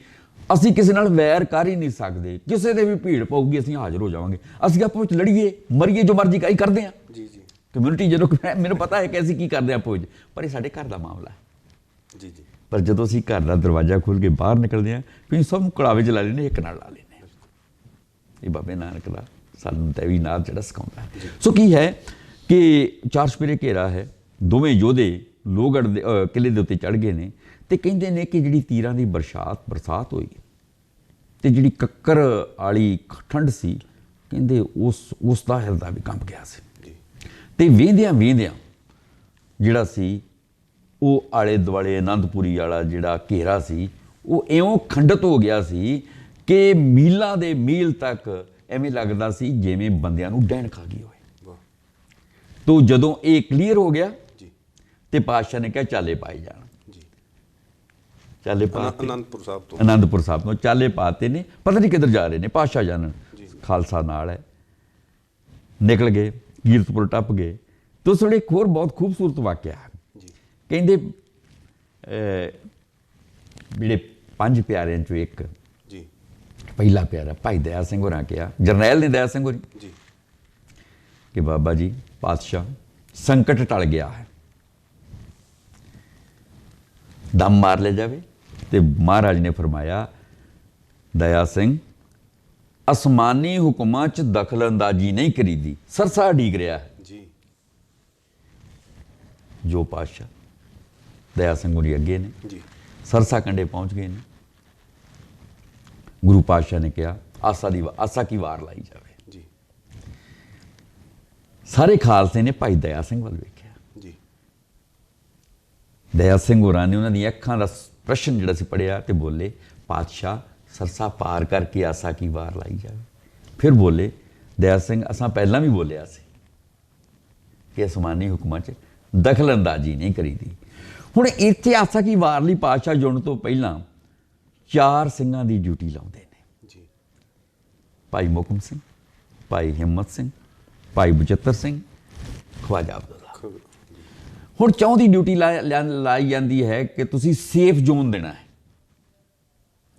ਅਸੀਂ ਕਿਸੇ ਨਾਲ ਵੈਰ ਕਰ ਹੀ ਨਹੀਂ ਸਕਦੇ। ਕਿਸੇ ਦੇ ਵੀ ਭੀੜ ਪਊਗੀ ਅਸੀਂ ਹਾਜ਼ਰ ਹੋ ਜਾਵਾਂਗੇ। ਅਸੀਂ ਆਪੋ ਵਿੱਚ ਲੜੀਏ ਮਰੀਏ ਜੋ ਮਰਜ਼ੀ ਕਈ ਕਰਦੇ ਹਾਂ। ਕਮਿਊਨਿਟੀ ਜਦੋਂ ਮੈਨੂੰ ਪਤਾ ਹੈ ਕਿ ਅਸੀਂ ਕੀ ਕਰਦੇ ਹਾਂ ਆਪੋ ਵਿੱਚ, ਪਰ ਇਹ ਸਾਡੇ ਘਰ ਦਾ ਮਾਮਲਾ ਹੈ। ਪਰ ਜਦੋਂ ਅਸੀਂ ਘਰ ਦਾ ਦਰਵਾਜ਼ਾ ਖੋਲ੍ਹ ਕੇ ਬਾਹਰ ਨਿਕਲਦੇ ਹਾਂ, ਫਿਰ ਸਭ ਨੂੰ ਕੜਾਵੇ 'ਚ ਲਾ ਲੈਂਦੇ, ਇੱਕ ਨਾਲ ਲਾ ਲੈਂਦੇ। ਇਹ ਬਾਬੇ ਨਾਨਕ ਦਾ ਸਾਨੂੰ ਦੈਵੀ ਨਾਦ ਜਿਹੜਾ ਸਿਖਾਉਂਦਾ ਹੈ। ਸੋ ਕੀ ਹੈ ਕਿ ਚਾਰ ਚੁਫੇਰੇ ਘੇਰਾ ਹੈ, ਦੋਵੇਂ ਯੋਧੇ ਲੋਹਗੜ੍ਹ ਦੇ ਕਿਲ੍ਹੇ ਦੇ ਉੱਤੇ ਚੜ੍ਹ ਗਏ ਨੇ ਤੇ ਕਹਿੰਦੇ ਨੇ ਕਿ ਜਿਹੜੀ ਤੀਰਾਂ ਦੀ ਬਰਸਾਤ ਹੋਈ ਤੇ ਜਿਹੜੀ ਕੱਕਰ ਵਾਲੀ ਠੰਡ ਸੀ, ਕਹਿੰਦੇ ਉਸ ਦਾ ਹਿਰਦਾ ਵੀ ਕੰਬ ਗਿਆ ਸੀ। ਤੇ ਵੇਂਦਿਆਂ ਜਿਹੜਾ ਸੀ ਉਹ ਆਲੇ ਦੁਆਲੇ ਆਨੰਦਪੁਰੀ ਵਾਲਾ ਜਿਹੜਾ ਘੇਰਾ ਸੀ ਉਹ ਇਉਂ ਖੰਡਿਤ ਹੋ ਗਿਆ ਸੀ ਕਿ ਮੀਲਾਂ ਦੇ ਮੀਲ ਤੱਕ ਐਵੇਂ ਲੱਗਦਾ ਸੀ ਜਿਵੇਂ ਬੰਦਿਆਂ ਨੂੰ ਡੈਣ ਖਾ ਗਈ ਹੋਵੇ। ਤੋ ਜਦੋਂ ਇਹ ਕਲੀਅਰ ਹੋ ਗਿਆ ਤੇ ਪਾਤਸ਼ਾਹ ਨੇ ਕਿਹਾ ਚਾਲੇ ਪਾਏ ਜਾਣ। ਚਾਲੇ ਪਾ ਆਨੰਦਪੁਰ ਸਾਹਿਬ ਤੋਂ ਚਾਲੇ ਪਾਤੇ ਨੇ, ਪਤਾ ਨਹੀਂ ਕਿੱਧਰ ਜਾ ਰਹੇ ਨੇ, ਪਾਤਸ਼ਾਹ ਜਾਣਨ। ਖਾਲਸਾ ਨਾਲ ਹੈ, ਨਿਕਲ ਗਏ, ਕੀਰਤਪੁਰ ਟੱਪ ਗਏ। ਤੇ ਉਸ ਵੇਲੇ ਇੱਕ ਹੋਰ ਬਹੁਤ ਖੂਬਸੂਰਤ ਵਾਕਿਆ ਹੈ। ਕਹਿੰਦੇ ਜਿਹੜੇ 5 ਪਿਆਰਿਆਂ 'ਚੋਂ ਇੱਕ ਪਹਿਲਾ ਪਿਆਰਾ ਭਾਈ ਦਇਆ ਸਿੰਘ ਹੋਰਾਂ ਕਿਹਾ, ਜਰਨੈਲ ਨੇ ਦਇਆ ਸਿੰਘ ਹੋਰੀ, ਕਿ ਬਾਬਾ ਜੀ ਪਾਤਸ਼ਾਹ ਸੰਕਟ ਟਲ ਗਿਆ ਹੈ, ਦਮ ਮਾਰ ਲਿਆ ਜਾਵੇ। ਤੇ ਮਹਾਰਾਜ ਨੇ ਫਰਮਾਇਆ, ਦਇਆ ਸਿੰਘ ਅਸਮਾਨੀ ਹੁਕਮਾਂ 'ਚ ਦਖਲ ਅੰਦਾਜ਼ੀ ਨਹੀਂ ਕਰੀਦੀ, ਸਰਸਾ ਡੀਗ ਰਿਹਾ ਹੈ। ਜੋ ਪਾਤਸ਼ਾਹ ਦਇਆ ਸਿੰਘ ਹੋਰੀ ਅੱਗੇ ਨੇ, ਸਰਸਾ ਕੰਢੇ ਪਹੁੰਚ ਗਏ ਨੇ। ਗੁਰੂ ਪਾਤਸ਼ਾਹ ਨੇ ਕਿਹਾ ਆਸਾ ਕੀ ਵਾਰ ਲਾਈ ਜਾਵੇ। ਸਾਰੇ ਖਾਲਸੇ ਨੇ ਭਾਈ ਦਇਆ ਸਿੰਘ ਵੱਲ ਵੇਖਿਆ। ਦਇਆ ਸਿੰਘ ਹੋਰਾਂ ਨੇ ਉਹਨਾਂ ਦੀਆਂ ਅੱਖਾਂ ਦਾ ਪ੍ਰਸ਼ਨ ਜਿਹੜਾ ਸੀ ਪੜ੍ਹਿਆ ਤੇ ਬੋਲੇ, ਪਾਤਸ਼ਾਹ ਸਰਸਾ ਪਾਰ ਕਰਕੇ ਆਸਾ ਕੀ ਵਾਰ ਲਾਈ ਜਾਵੇ। ਫਿਰ ਬੋਲੇ ਦਇਆ ਸਿੰਘ, ਅਸਾਂ ਪਹਿਲਾਂ ਵੀ ਬੋਲਿਆ ਸੀ ਕਿ ਅਸਮਾਨੀ ਹੁਕਮਾਂ 'ਚ ਦਖਲ ਅੰਦਾਜ਼ੀ ਨਹੀਂ ਕਰੀਦੀ। ਹੁਣ ਇੱਥੇ ਆਸਾ ਕੀ ਵਾਰ ਲਈ ਪਾਤਸ਼ਾਹ ਜੁੜਨ ਤੋਂ ਪਹਿਲਾਂ 4 ਸਿੰਘਾਂ ਦੀ ਡਿਊਟੀ ਲਾਉਂਦੇ ਨੇ। ਭਾਈ ਮੋਹਕਮ ਸਿੰਘ, ਭਾਈ ਹਿੰਮਤ ਸਿੰਘ, ਭਾਈ ਬਚਿੱਤਰ ਸਿੰਘ, ਖਵਾਜਾ ਅਬਦੁੱਲਾ। ਹੁਣ 4 ਦੀ ਡਿਊਟੀ ਲਾਈ ਜਾਂਦੀ ਹੈ ਕਿ ਤੁਸੀਂ ਸੇਫ ਜ਼ੋਨ ਦੇਣਾ ਹੈ,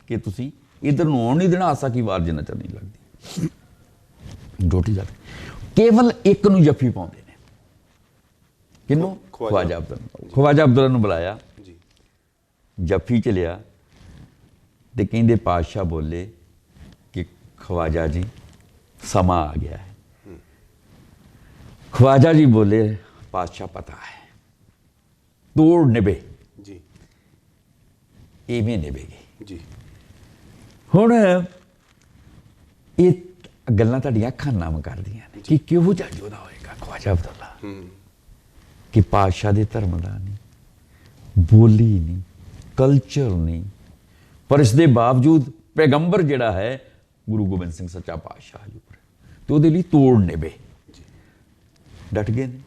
ਕਿ ਤੁਸੀਂ ਇੱਧਰ ਨੂੰ ਆਉਣ ਨਹੀਂ ਦੇਣਾ, ਆਸਾ ਕੀ ਵਾਰ ਜਿੰਨਾ ਚਿਰ ਨਹੀਂ ਲੱਗਦੀ ਡਿਊਟੀ ਲੱਗਦੀ। ਕੇਵਲ ਇੱਕ ਨੂੰ ਜੱਫੀ ਪਾਉਂਦੇ ਨੇ। ਕਿਹਨੂੰ? ਖਵਾਜਾ ਅਬਦੁੱਲਾ। ਖਵਾਜਾ ਅਬਦੁੱਲਾ ਨੂੰ ਬੁਲਾਇਆ, ਜੱਫੀ 'ਚ ਲਿਆ ਤੇ ਕਹਿੰਦੇ ਪਾਤਸ਼ਾਹ ਬੋਲੇ ਕਿ ਖਵਾਜਾ ਜੀ ਸਮਾਂ ਆ ਗਿਆ ਹੈ। ਖਵਾਜਾ ਜੀ ਬੋਲੇ, ਪਾਤਸ਼ਾਹ ਪਤਾ ਹੈ, ਤੋੜ ਨਿਭੇ ਇਵੇਂ ਨਿਭੇਗੀ। ਹੁਣ ਇਹ ਗੱਲਾਂ ਤੁਹਾਡੀਆਂ ਅੱਖਾਂ ਨਾਮ ਕਰਦੀਆਂ ਨੇ ਕਿ ਕਿਹੋ ਜਿਹਾ ਯੋਧਾ ਹੋਏਗਾ ਖਵਾਜਾ ਅਬਦੁੱਲਾ, ਕਿ ਪਾਤਸ਼ਾਹ ਦੇ ਧਰਮ ਦਾ ਨਹੀਂ, ਬੋਲੀ ਨਹੀਂ, ਕਲਚਰ ਨਹੀਂ, ਪਰ ਇਸ ਦੇ ਬਾਵਜੂਦ ਪੈਗੰਬਰ ਜਿਹੜਾ ਹੈ ਗੁਰੂ ਗੋਬਿੰਦ ਸਿੰਘ ਸੱਚਾ ਪਾਤਸ਼ਾਹ ਹਜ਼ੂਰ, ਤੇ ਉਹਦੇ ਲਈ ਤੋੜ ਨਿਭੇ, ਡਟ ਗਏ ਨੇ।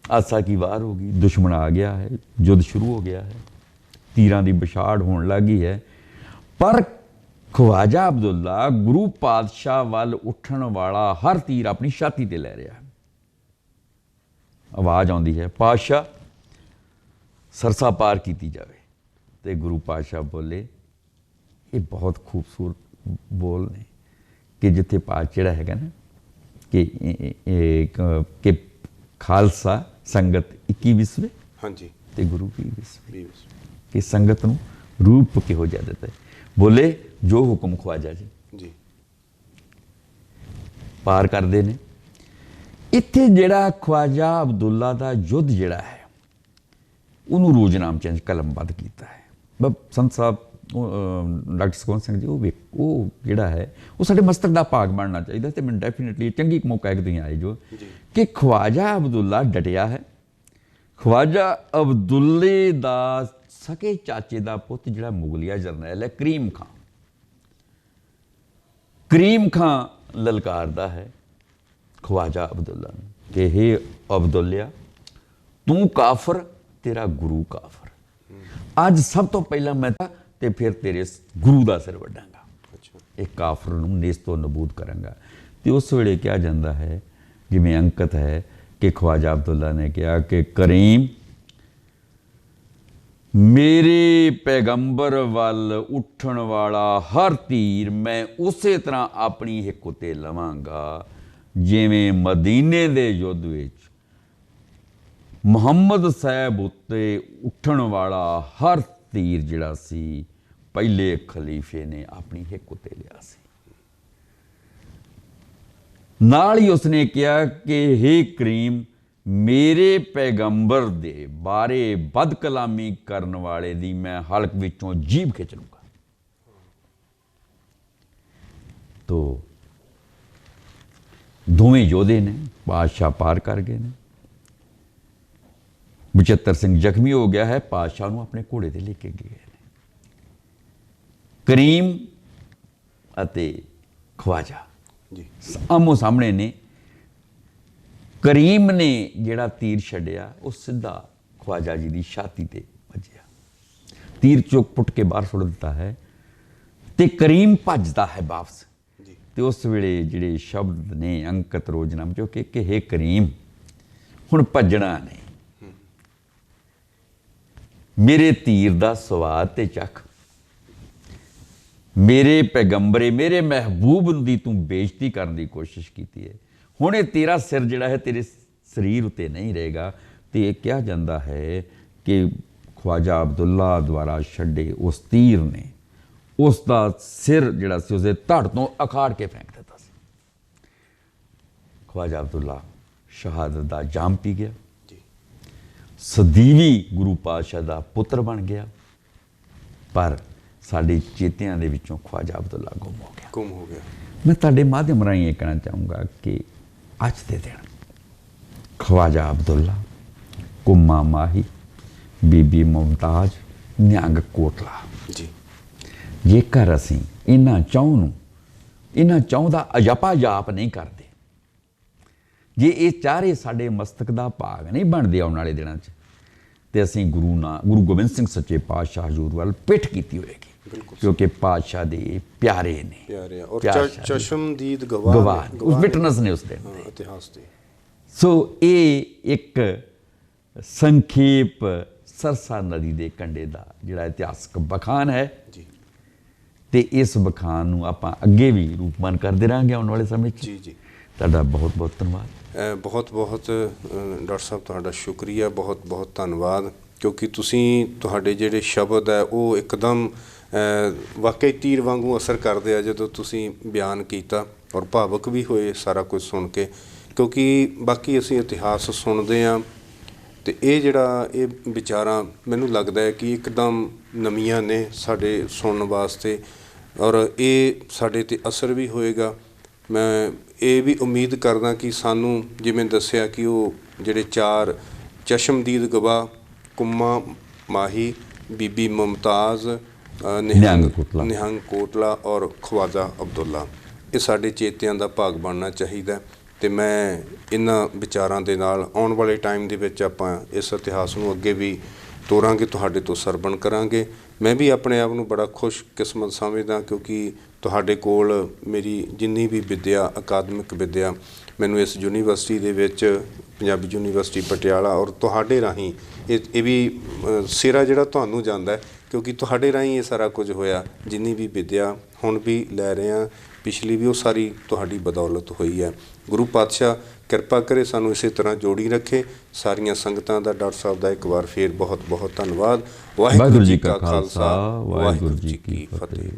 ਆਸਾ ਕੀ ਵਾਰ ਹੋ ਗਈ, ਦੁਸ਼ਮਣ ਆ ਗਿਆ ਹੈ, ਯੁੱਧ ਸ਼ੁਰੂ ਹੋ ਗਿਆ ਹੈ, ਤੀਰਾਂ ਦੀ ਵਿਛਾੜ ਹੋਣ ਲੱਗੀ ਹੈ, ਪਰ ਖਵਾਜਾ ਅਬਦੁੱਲਾ ਗੁਰੂ ਪਾਤਸ਼ਾਹ ਵੱਲ ਉੱਠਣ ਵਾਲਾ ਹਰ ਤੀਰ ਆਪਣੀ ਛਾਤੀ ਤੇ ਲੈ ਰਿਹਾ ਹੈ। ਆਵਾਜ਼ ਆਉਂਦੀ ਹੈ, ਪਾਤਸ਼ਾਹ ਸਰਸਾ ਪਾਰ ਕੀਤੀ ਜਾਵੇ। ਤੇ ਗੁਰੂ ਪਾਤਸ਼ਾਹ ਬੋਲੇ, ਇਹ ਬਹੁਤ ਖੂਬਸੂਰਤ ਬੋਲ ਨੇ ਕਿ ਜਿੱਥੇ ਪਾਠ ਜਿਹੜਾ ਹੈਗਾ ਨਾ ਕਿ ਖਾਲਸਾ ਸੰਗਤ 21 ਵਿਸਵੇ ਤੇ ਗੁਰੂ 20 ਵਿਸਵੇ, ਕਿ ਸੰਗਤ ਨੂੰ ਰੂਪ ਕਿਹੋ ਜਿਹਾ ਦਿੱਤਾ ਹੈ। ਬੋਲੇ ਜੋ ਹੁਕਮ ਖਵਾਜਾ ਜੀ ਪਾਰ ਕਰਦੇ ਨੇ। ਇੱਥੇ ਜਿਹੜਾ ਖਵਾਜਾ ਅਬਦੁੱਲਾ ਦਾ ਯੁੱਧ ਜਿਹੜਾ ਹੈ ਉਹਨੂੰ ਰੋਜ਼ਨਾਮ ਚ ਕਲਮਬੱਧ ਕੀਤਾ ਹੈ। ਸੰਤ ਸਾਹਿਬ ਡਾਕਟਰ ਸਕੋਨ ਸਿੰਘ ਜੀ ਉਹ ਜਿਹੜਾ ਹੈ ਉਹ ਸਾਡੇ ਮਸਤਕ ਦਾ ਭਾਗ ਬਣਨਾ ਚਾਹੀਦਾ। ਤੇ ਮੈਨੂੰ ਡੈਫੀਨੇਟਲੀ ਚੰਗੀ ਮੌਕਾ ਇੱਕ ਤੁਸੀਂ ਆਏ ਜੋ ਕਿ ਖਵਾਜਾ ਅਬਦੁੱਲਾ ਡਟਿਆ ਹੈ। ਖਵਾਜਾ ਅਬਦੁੱਲੇ ਦਾ ਸਕੇ ਚਾਚੇ ਦਾ ਪੁੱਤ ਜਿਹੜਾ ਮੁਗਲਿਆ ਜਰਨੈਲ ਹੈ ਕਰੀਮ ਖਾਂ ਲਲਕਾਰਦਾ ਹੈ ਖਵਾਜਾ ਅਬਦੁੱਲਾ ਨੂੰ ਕਿ ਹੇ ਅਬਦੁੱਲਿਆ, ਤੂੰ ਕਾਫਰ, ਤੇਰਾ ਗੁਰੂ ਕਾਫਰ। ਅੱਜ ਸਭ ਤੋਂ ਪਹਿਲਾਂ ਮੈਂ ਤੇ ਫਿਰ ਤੇਰੇ ਗੁਰੂ ਦਾ ਸਿਰ ਵੱਢਾਂਗਾ, ਅੱਛਾ ਇਹ ਕਾਫਰ ਨੂੰ ਨੇਸ ਤੋਂ ਨਬੂਦ ਕਰਾਂਗਾ। ਤੇ ਉਸ ਵੇਲੇ ਕਿਹਾ ਜਾਂਦਾ ਹੈ, ਜਿਵੇਂ ਅੰਕਿਤ ਹੈ ਕਿ ਖਵਾਜਾ ਅਬਦੁੱਲਾ ਨੇ ਕਿਹਾ ਕਿ ਕਰੀਮ ਮੇਰੇ ਪੈਗੰਬਰ ਵੱਲ ਉੱਠਣ ਵਾਲਾ ਹਰ ਤੀਰ ਮੈਂ ਉਸੇ ਤਰ੍ਹਾਂ ਆਪਣੀ ਹਿੱਕ ਉੱਤੇ ਲਵਾਂਗਾ ਜਿਵੇਂ ਮਦੀਨੇ ਦੇ ਯੁੱਧ ਵਿੱਚ ਮੁਹੰਮਦ ਸਾਹਿਬ ਉੱਤੇ ਉੱਠਣ ਵਾਲਾ ਹਰ ਤੀਰ ਜਿਹੜਾ ਸੀ ਪਹਿਲੇ ਖਲੀਫੇ ਨੇ ਆਪਣੀ ਹਿੱਕ ਉੱਤੇ ਲਿਆ ਸੀ। ਨਾਲ ਹੀ ਉਸਨੇ ਕਿਹਾ ਕਿ ਹੇ ਕਰੀਮ ਮੇਰੇ ਪੈਗੰਬਰ ਦੇ ਬਾਰੇ ਬਦਕਲਾਮੀ ਕਰਨ ਵਾਲੇ ਦੀ ਮੈਂ ਹਲਕ ਵਿੱਚੋਂ ਜੀਭ ਖਿੱਚ ਲੂੰਗਾ। ਤੋ ਦੋਵੇਂ ਯੋਧੇ ਨੇ ਬਾਦਸ਼ਾਹ ਪਾਰ ਕਰ ਗਏ ਨੇ। ਬਚਿੱਤਰ ਸਿੰਘ ਜ਼ਖਮੀ ਹੋ ਗਿਆ ਹੈ, ਪਾਤਸ਼ਾਹ ਨੂੰ ਆਪਣੇ ਘੋੜੇ ਤੇ ਲੈ ਕੇ ਗਏ ਨੇ। ਕਰੀਮ ਅਤੇ ਖਵਾਜਾ ਜੀ ਆਮੋ ਸਾਹਮਣੇ ਨੇ। ਕਰੀਮ ਨੇ ਜਿਹੜਾ ਤੀਰ ਛੱਡਿਆ ਉਹ ਸਿੱਧਾ ਖਵਾਜਾ ਜੀ ਦੀ ਛਾਤੀ ਤੇ ਵੱਜਿਆ। ਤੀਰ ਚੁੱਕ ਪੁੱਟ ਕੇ ਬਾਹਰ ਸੁੱਟ ਦਿੱਤਾ ਹੈ ਤੇ ਕਰੀਮ ਭੱਜਦਾ ਹੈ ਵਾਪਸ। ਜੀ ਤੇ ਉਸ ਵੇਲੇ ਜਿਹੜੇ ਸ਼ਬਦ ਨੇ ਅੰਕਿਤ ਰੋਜ਼ਨਾਮੇ ਚੋਂ ਕਿ ਹੇ ਕਰੀਮ ਹੁਣ ਭੱਜਣਾ ਨਹੀਂ, ਮੇਰੇ ਤੀਰ ਦਾ ਸਵਾਦ ਤੇ ਚੱਖ। ਮੇਰੇ ਪੈਗੰਬਰੇ ਮੇਰੇ ਮਹਿਬੂਬ ਦੀ ਤੂੰ ਬੇਇੱਜ਼ਤੀ ਕਰਨ ਦੀ ਕੋਸ਼ਿਸ਼ ਕੀਤੀ ਹੈ। ਹੁਣ ਇਹ ਤੇਰਾ ਸਿਰ ਜਿਹੜਾ ਹੈ ਤੇਰੇ ਸਰੀਰ ਉੱਤੇ ਨਹੀਂ ਰਹੇਗਾ। ਤੇ ਇਹ ਕਿਹਾ ਜਾਂਦਾ ਹੈ ਕਿ ਖਵਾਜਾ ਅਬਦੁੱਲਾ ਦੁਆਰਾ ਛੱਡੇ ਉਸ ਤੀਰ ਨੇ ਉਸ ਦਾ ਸਿਰ ਜਿਹੜਾ ਸੀ ਉਸਦੇ ਧੜ ਤੋਂ ਅਖਾੜ ਕੇ ਫੈਂਕ ਦਿੱਤਾ ਸੀ। ਖਵਾਜਾ ਅਬਦੁੱਲਾ ਸ਼ਹਾਦਤ ਦਾ ਜਾਮ ਪੀ ਗਿਆ, ਜੀ ਸਦੀਵੀ ਗੁਰੂ ਪਾਤਸ਼ਾਹ ਦਾ ਪੁੱਤਰ ਬਣ ਗਿਆ। ਪਰ ਸਾਡੇ ਚੇਤਿਆਂ ਦੇ ਵਿੱਚੋਂ ਖਵਾਜਾ ਅਬਦੁੱਲਾ ਗੁੰਮ ਹੋ ਗਿਆ। ਗੁੰਮ ਹੋ ਗਿਆ। ਮੈਂ ਤੁਹਾਡੇ ਮਾਧਿਅਮ ਰਾਹੀਂ ਇਹ ਕਹਿਣਾ ਚਾਹੂੰਗਾ ਕਿ ਅੱਜ ਦੇ ਦਿਨ ਖਵਾਜਾ ਅਬਦੁੱਲਾ, ਕੁੰਮਾ ਮਾਹੀ, ਬੀਬੀ ਮੁਮਤਾਜ਼, ਨਿਹੰਗ ਕੋਟਲਾ, ਜੀ ਜੇਕਰ ਅਸੀਂ ਇਹਨਾਂ ਚੌਂ ਦਾ ਅਜਪਾ ਜਾਪ ਨਹੀਂ ਕਰਦੇ, ਜੇ ਇਹ ਚਾਰੇ ਸਾਡੇ ਮਸਤਕ ਦਾ ਭਾਗ ਨਹੀਂ ਬਣਦੇ ਆਉਣ ਵਾਲੇ ਦਿਨਾਂ 'ਚ, ਤੇ ਅਸੀਂ ਗੁਰੂ ਗੋਬਿੰਦ ਸਿੰਘ ਸੱਚੇ ਪਾਤਸ਼ਾਹ ਹਜ਼ੂਰ ਵੱਲ ਪਿੱਠ ਕੀਤੀ ਹੋਏਗੀ। ਬਿਲਕੁਲ ਕਿਉਂਕਿ ਪਾਤਸ਼ਾਹ ਦੇ ਪਿਆਰੇ ਨੇ, ਪਿਆਰੇ ਔਰ ਪਿਆਰ ਚਸ਼ਮਦੀਦ ਗਵਾਹ ਉਸ ਵਿਟਨੈਸ ਨੇ ਉਸ ਦਿਨ ਦੇ। ਇਤਿਹਾਸ ਦੇ। ਸੋ ਇਹ ਇੱਕ ਸੰਖੇਪ ਸਰਸਾ ਨਦੀ ਦੇ ਕੰਢੇ ਦਾ ਜਿਹੜਾ ਇਤਿਹਾਸਕ ਬਖਾਨ ਹੈ ਜੀ ਤੇ ਇਸ ਬਖਾਨ ਨੂੰ ਆਪਾਂ ਅੱਗੇ ਵੀ ਰੂਪਮਾਨ ਕਰਦੇ ਰਹਾਂਗੇ ਆਉਣ ਵਾਲੇ ਸਮੇਂ 'ਚ। ਜੀ ਜੀ ਤੁਹਾਡਾ ਬਹੁਤ ਬਹੁਤ ਧੰਨਵਾਦ। ਬਹੁਤ ਬਹੁਤ ਡਾਕਟਰ ਸਾਹਿਬ ਤੁਹਾਡਾ ਸ਼ੁਕਰੀਆ, ਬਹੁਤ ਬਹੁਤ ਧੰਨਵਾਦ। ਕਿਉਂਕਿ ਤੁਸੀਂ ਤੁਹਾਡੇ ਜਿਹੜੇ ਸ਼ਬਦ ਹੈ ਉਹ ਇੱਕਦਮ ਵਾਕਈ ਤੀਰ ਵਾਂਗੂ ਅਸਰ ਕਰਦੇ ਆ ਜਦੋਂ ਤੁਸੀਂ ਬਿਆਨ ਕੀਤਾ, ਔਰ ਭਾਵੁਕ ਵੀ ਹੋਏ ਸਾਰਾ ਕੁਝ ਸੁਣ ਕੇ। ਕਿਉਂਕਿ ਬਾਕੀ ਅਸੀਂ ਇਤਿਹਾਸ ਸੁਣਦੇ ਹਾਂ ਤੇ ਇਹ ਜਿਹੜਾ ਇਹ ਵਿਚਾਰਾਂ ਮੈਨੂੰ ਲੱਗਦਾ ਹੈ ਕਿ ਇੱਕਦਮ ਨਵੀਆਂ ਨੇ ਸਾਡੇ ਸੁਣਨ ਵਾਸਤੇ, ਔਰ ਇਹ ਸਾਡੇ 'ਤੇ ਅਸਰ ਵੀ ਹੋਏਗਾ। ਮੈਂ ਇਹ ਵੀ ਉਮੀਦ ਕਰਦਾ ਕਿ ਸਾਨੂੰ ਜਿਵੇਂ ਦੱਸਿਆ ਕਿ ਉਹ ਜਿਹੜੇ ਚਾਰ ਚਸ਼ਮਦੀਦ ਗਵਾਹ ਕੁੰਮਾ ਮਾਹੀ, ਬੀਬੀ ਮੁਮਤਾਜ਼, ਨਿਹੰਗ ਕੋਟਲਾ ਔਰ ਖਵਾਜਾ ਅਬਦੁੱਲਾ, ਇਹ ਸਾਡੇ ਚੇਤਿਆਂ ਦਾ ਭਾਗ ਬਣਨਾ ਚਾਹੀਦਾ। ਅਤੇ ਮੈਂ ਇਹਨਾਂ ਵਿਚਾਰਾਂ ਦੇ ਨਾਲ ਆਉਣ ਵਾਲੇ ਟਾਈਮ ਦੇ ਵਿੱਚ ਆਪਾਂ ਇਸ ਇਤਿਹਾਸ ਨੂੰ ਅੱਗੇ ਵੀ ਤੋਰਾਂਗੇ, ਤੁਹਾਡੇ ਤੋਂ ਸਰਵਣ ਕਰਾਂਗੇ। ਮੈਂ ਵੀ ਆਪਣੇ ਆਪ ਨੂੰ ਬੜਾ ਖੁਸ਼ਕਿਸਮਤ ਸਮਝਦਾ ਕਿਉਂਕਿ ਤੁਹਾਡੇ ਕੋਲ ਮੇਰੀ ਜਿੰਨੀ ਵੀ ਵਿੱਦਿਆ, ਅਕਾਦਮਿਕ ਵਿੱਦਿਆ ਮੈਨੂੰ ਇਸ ਯੂਨੀਵਰਸਿਟੀ ਦੇ ਵਿੱਚ, ਪੰਜਾਬੀ ਯੂਨੀਵਰਸਿਟੀ ਪਟਿਆਲਾ, ਔਰ ਤੁਹਾਡੇ ਰਾਹੀਂ ਇਹ ਵੀ ਸਿਰਾ ਜਿਹੜਾ ਤੁਹਾਨੂੰ ਜਾਂਦਾ ਹੈ ਕਿਉਂਕਿ ਤੁਹਾਡੇ ਰਾਹੀਂ ਇਹ ਸਾਰਾ ਕੁਝ ਹੋਇਆ। ਜਿੰਨੀ ਵੀ ਵਿੱਦਿਆ ਹੁਣ ਵੀ ਲੈ ਰਹੇ ਹਾਂ, ਪਿਛਲੀ ਵੀ ਉਹ ਸਾਰੀ ਤੁਹਾਡੀ ਬਦੌਲਤ ਹੋਈ ਹੈ। ਗੁਰੂ ਪਾਤਸ਼ਾਹ ਕਿਰਪਾ ਕਰੇ ਸਾਨੂੰ ਇਸੇ ਤਰ੍ਹਾਂ ਜੋੜੀ ਰੱਖੇ। ਸਾਰੀਆਂ ਸੰਗਤਾਂ ਦਾ ਡਾਕਟਰ ਸਾਹਿਬ ਦਾ ਇੱਕ ਵਾਰ ਫੇਰ ਬਹੁਤ ਬਹੁਤ ਧੰਨਵਾਦ। ਵਾਹਿਗੁਰੂ ਜੀ ਕਾ ਖਾਲਸਾ, ਵਾਹਿਗੁਰੂ ਜੀ ਕੀ ਫਤਿਹ।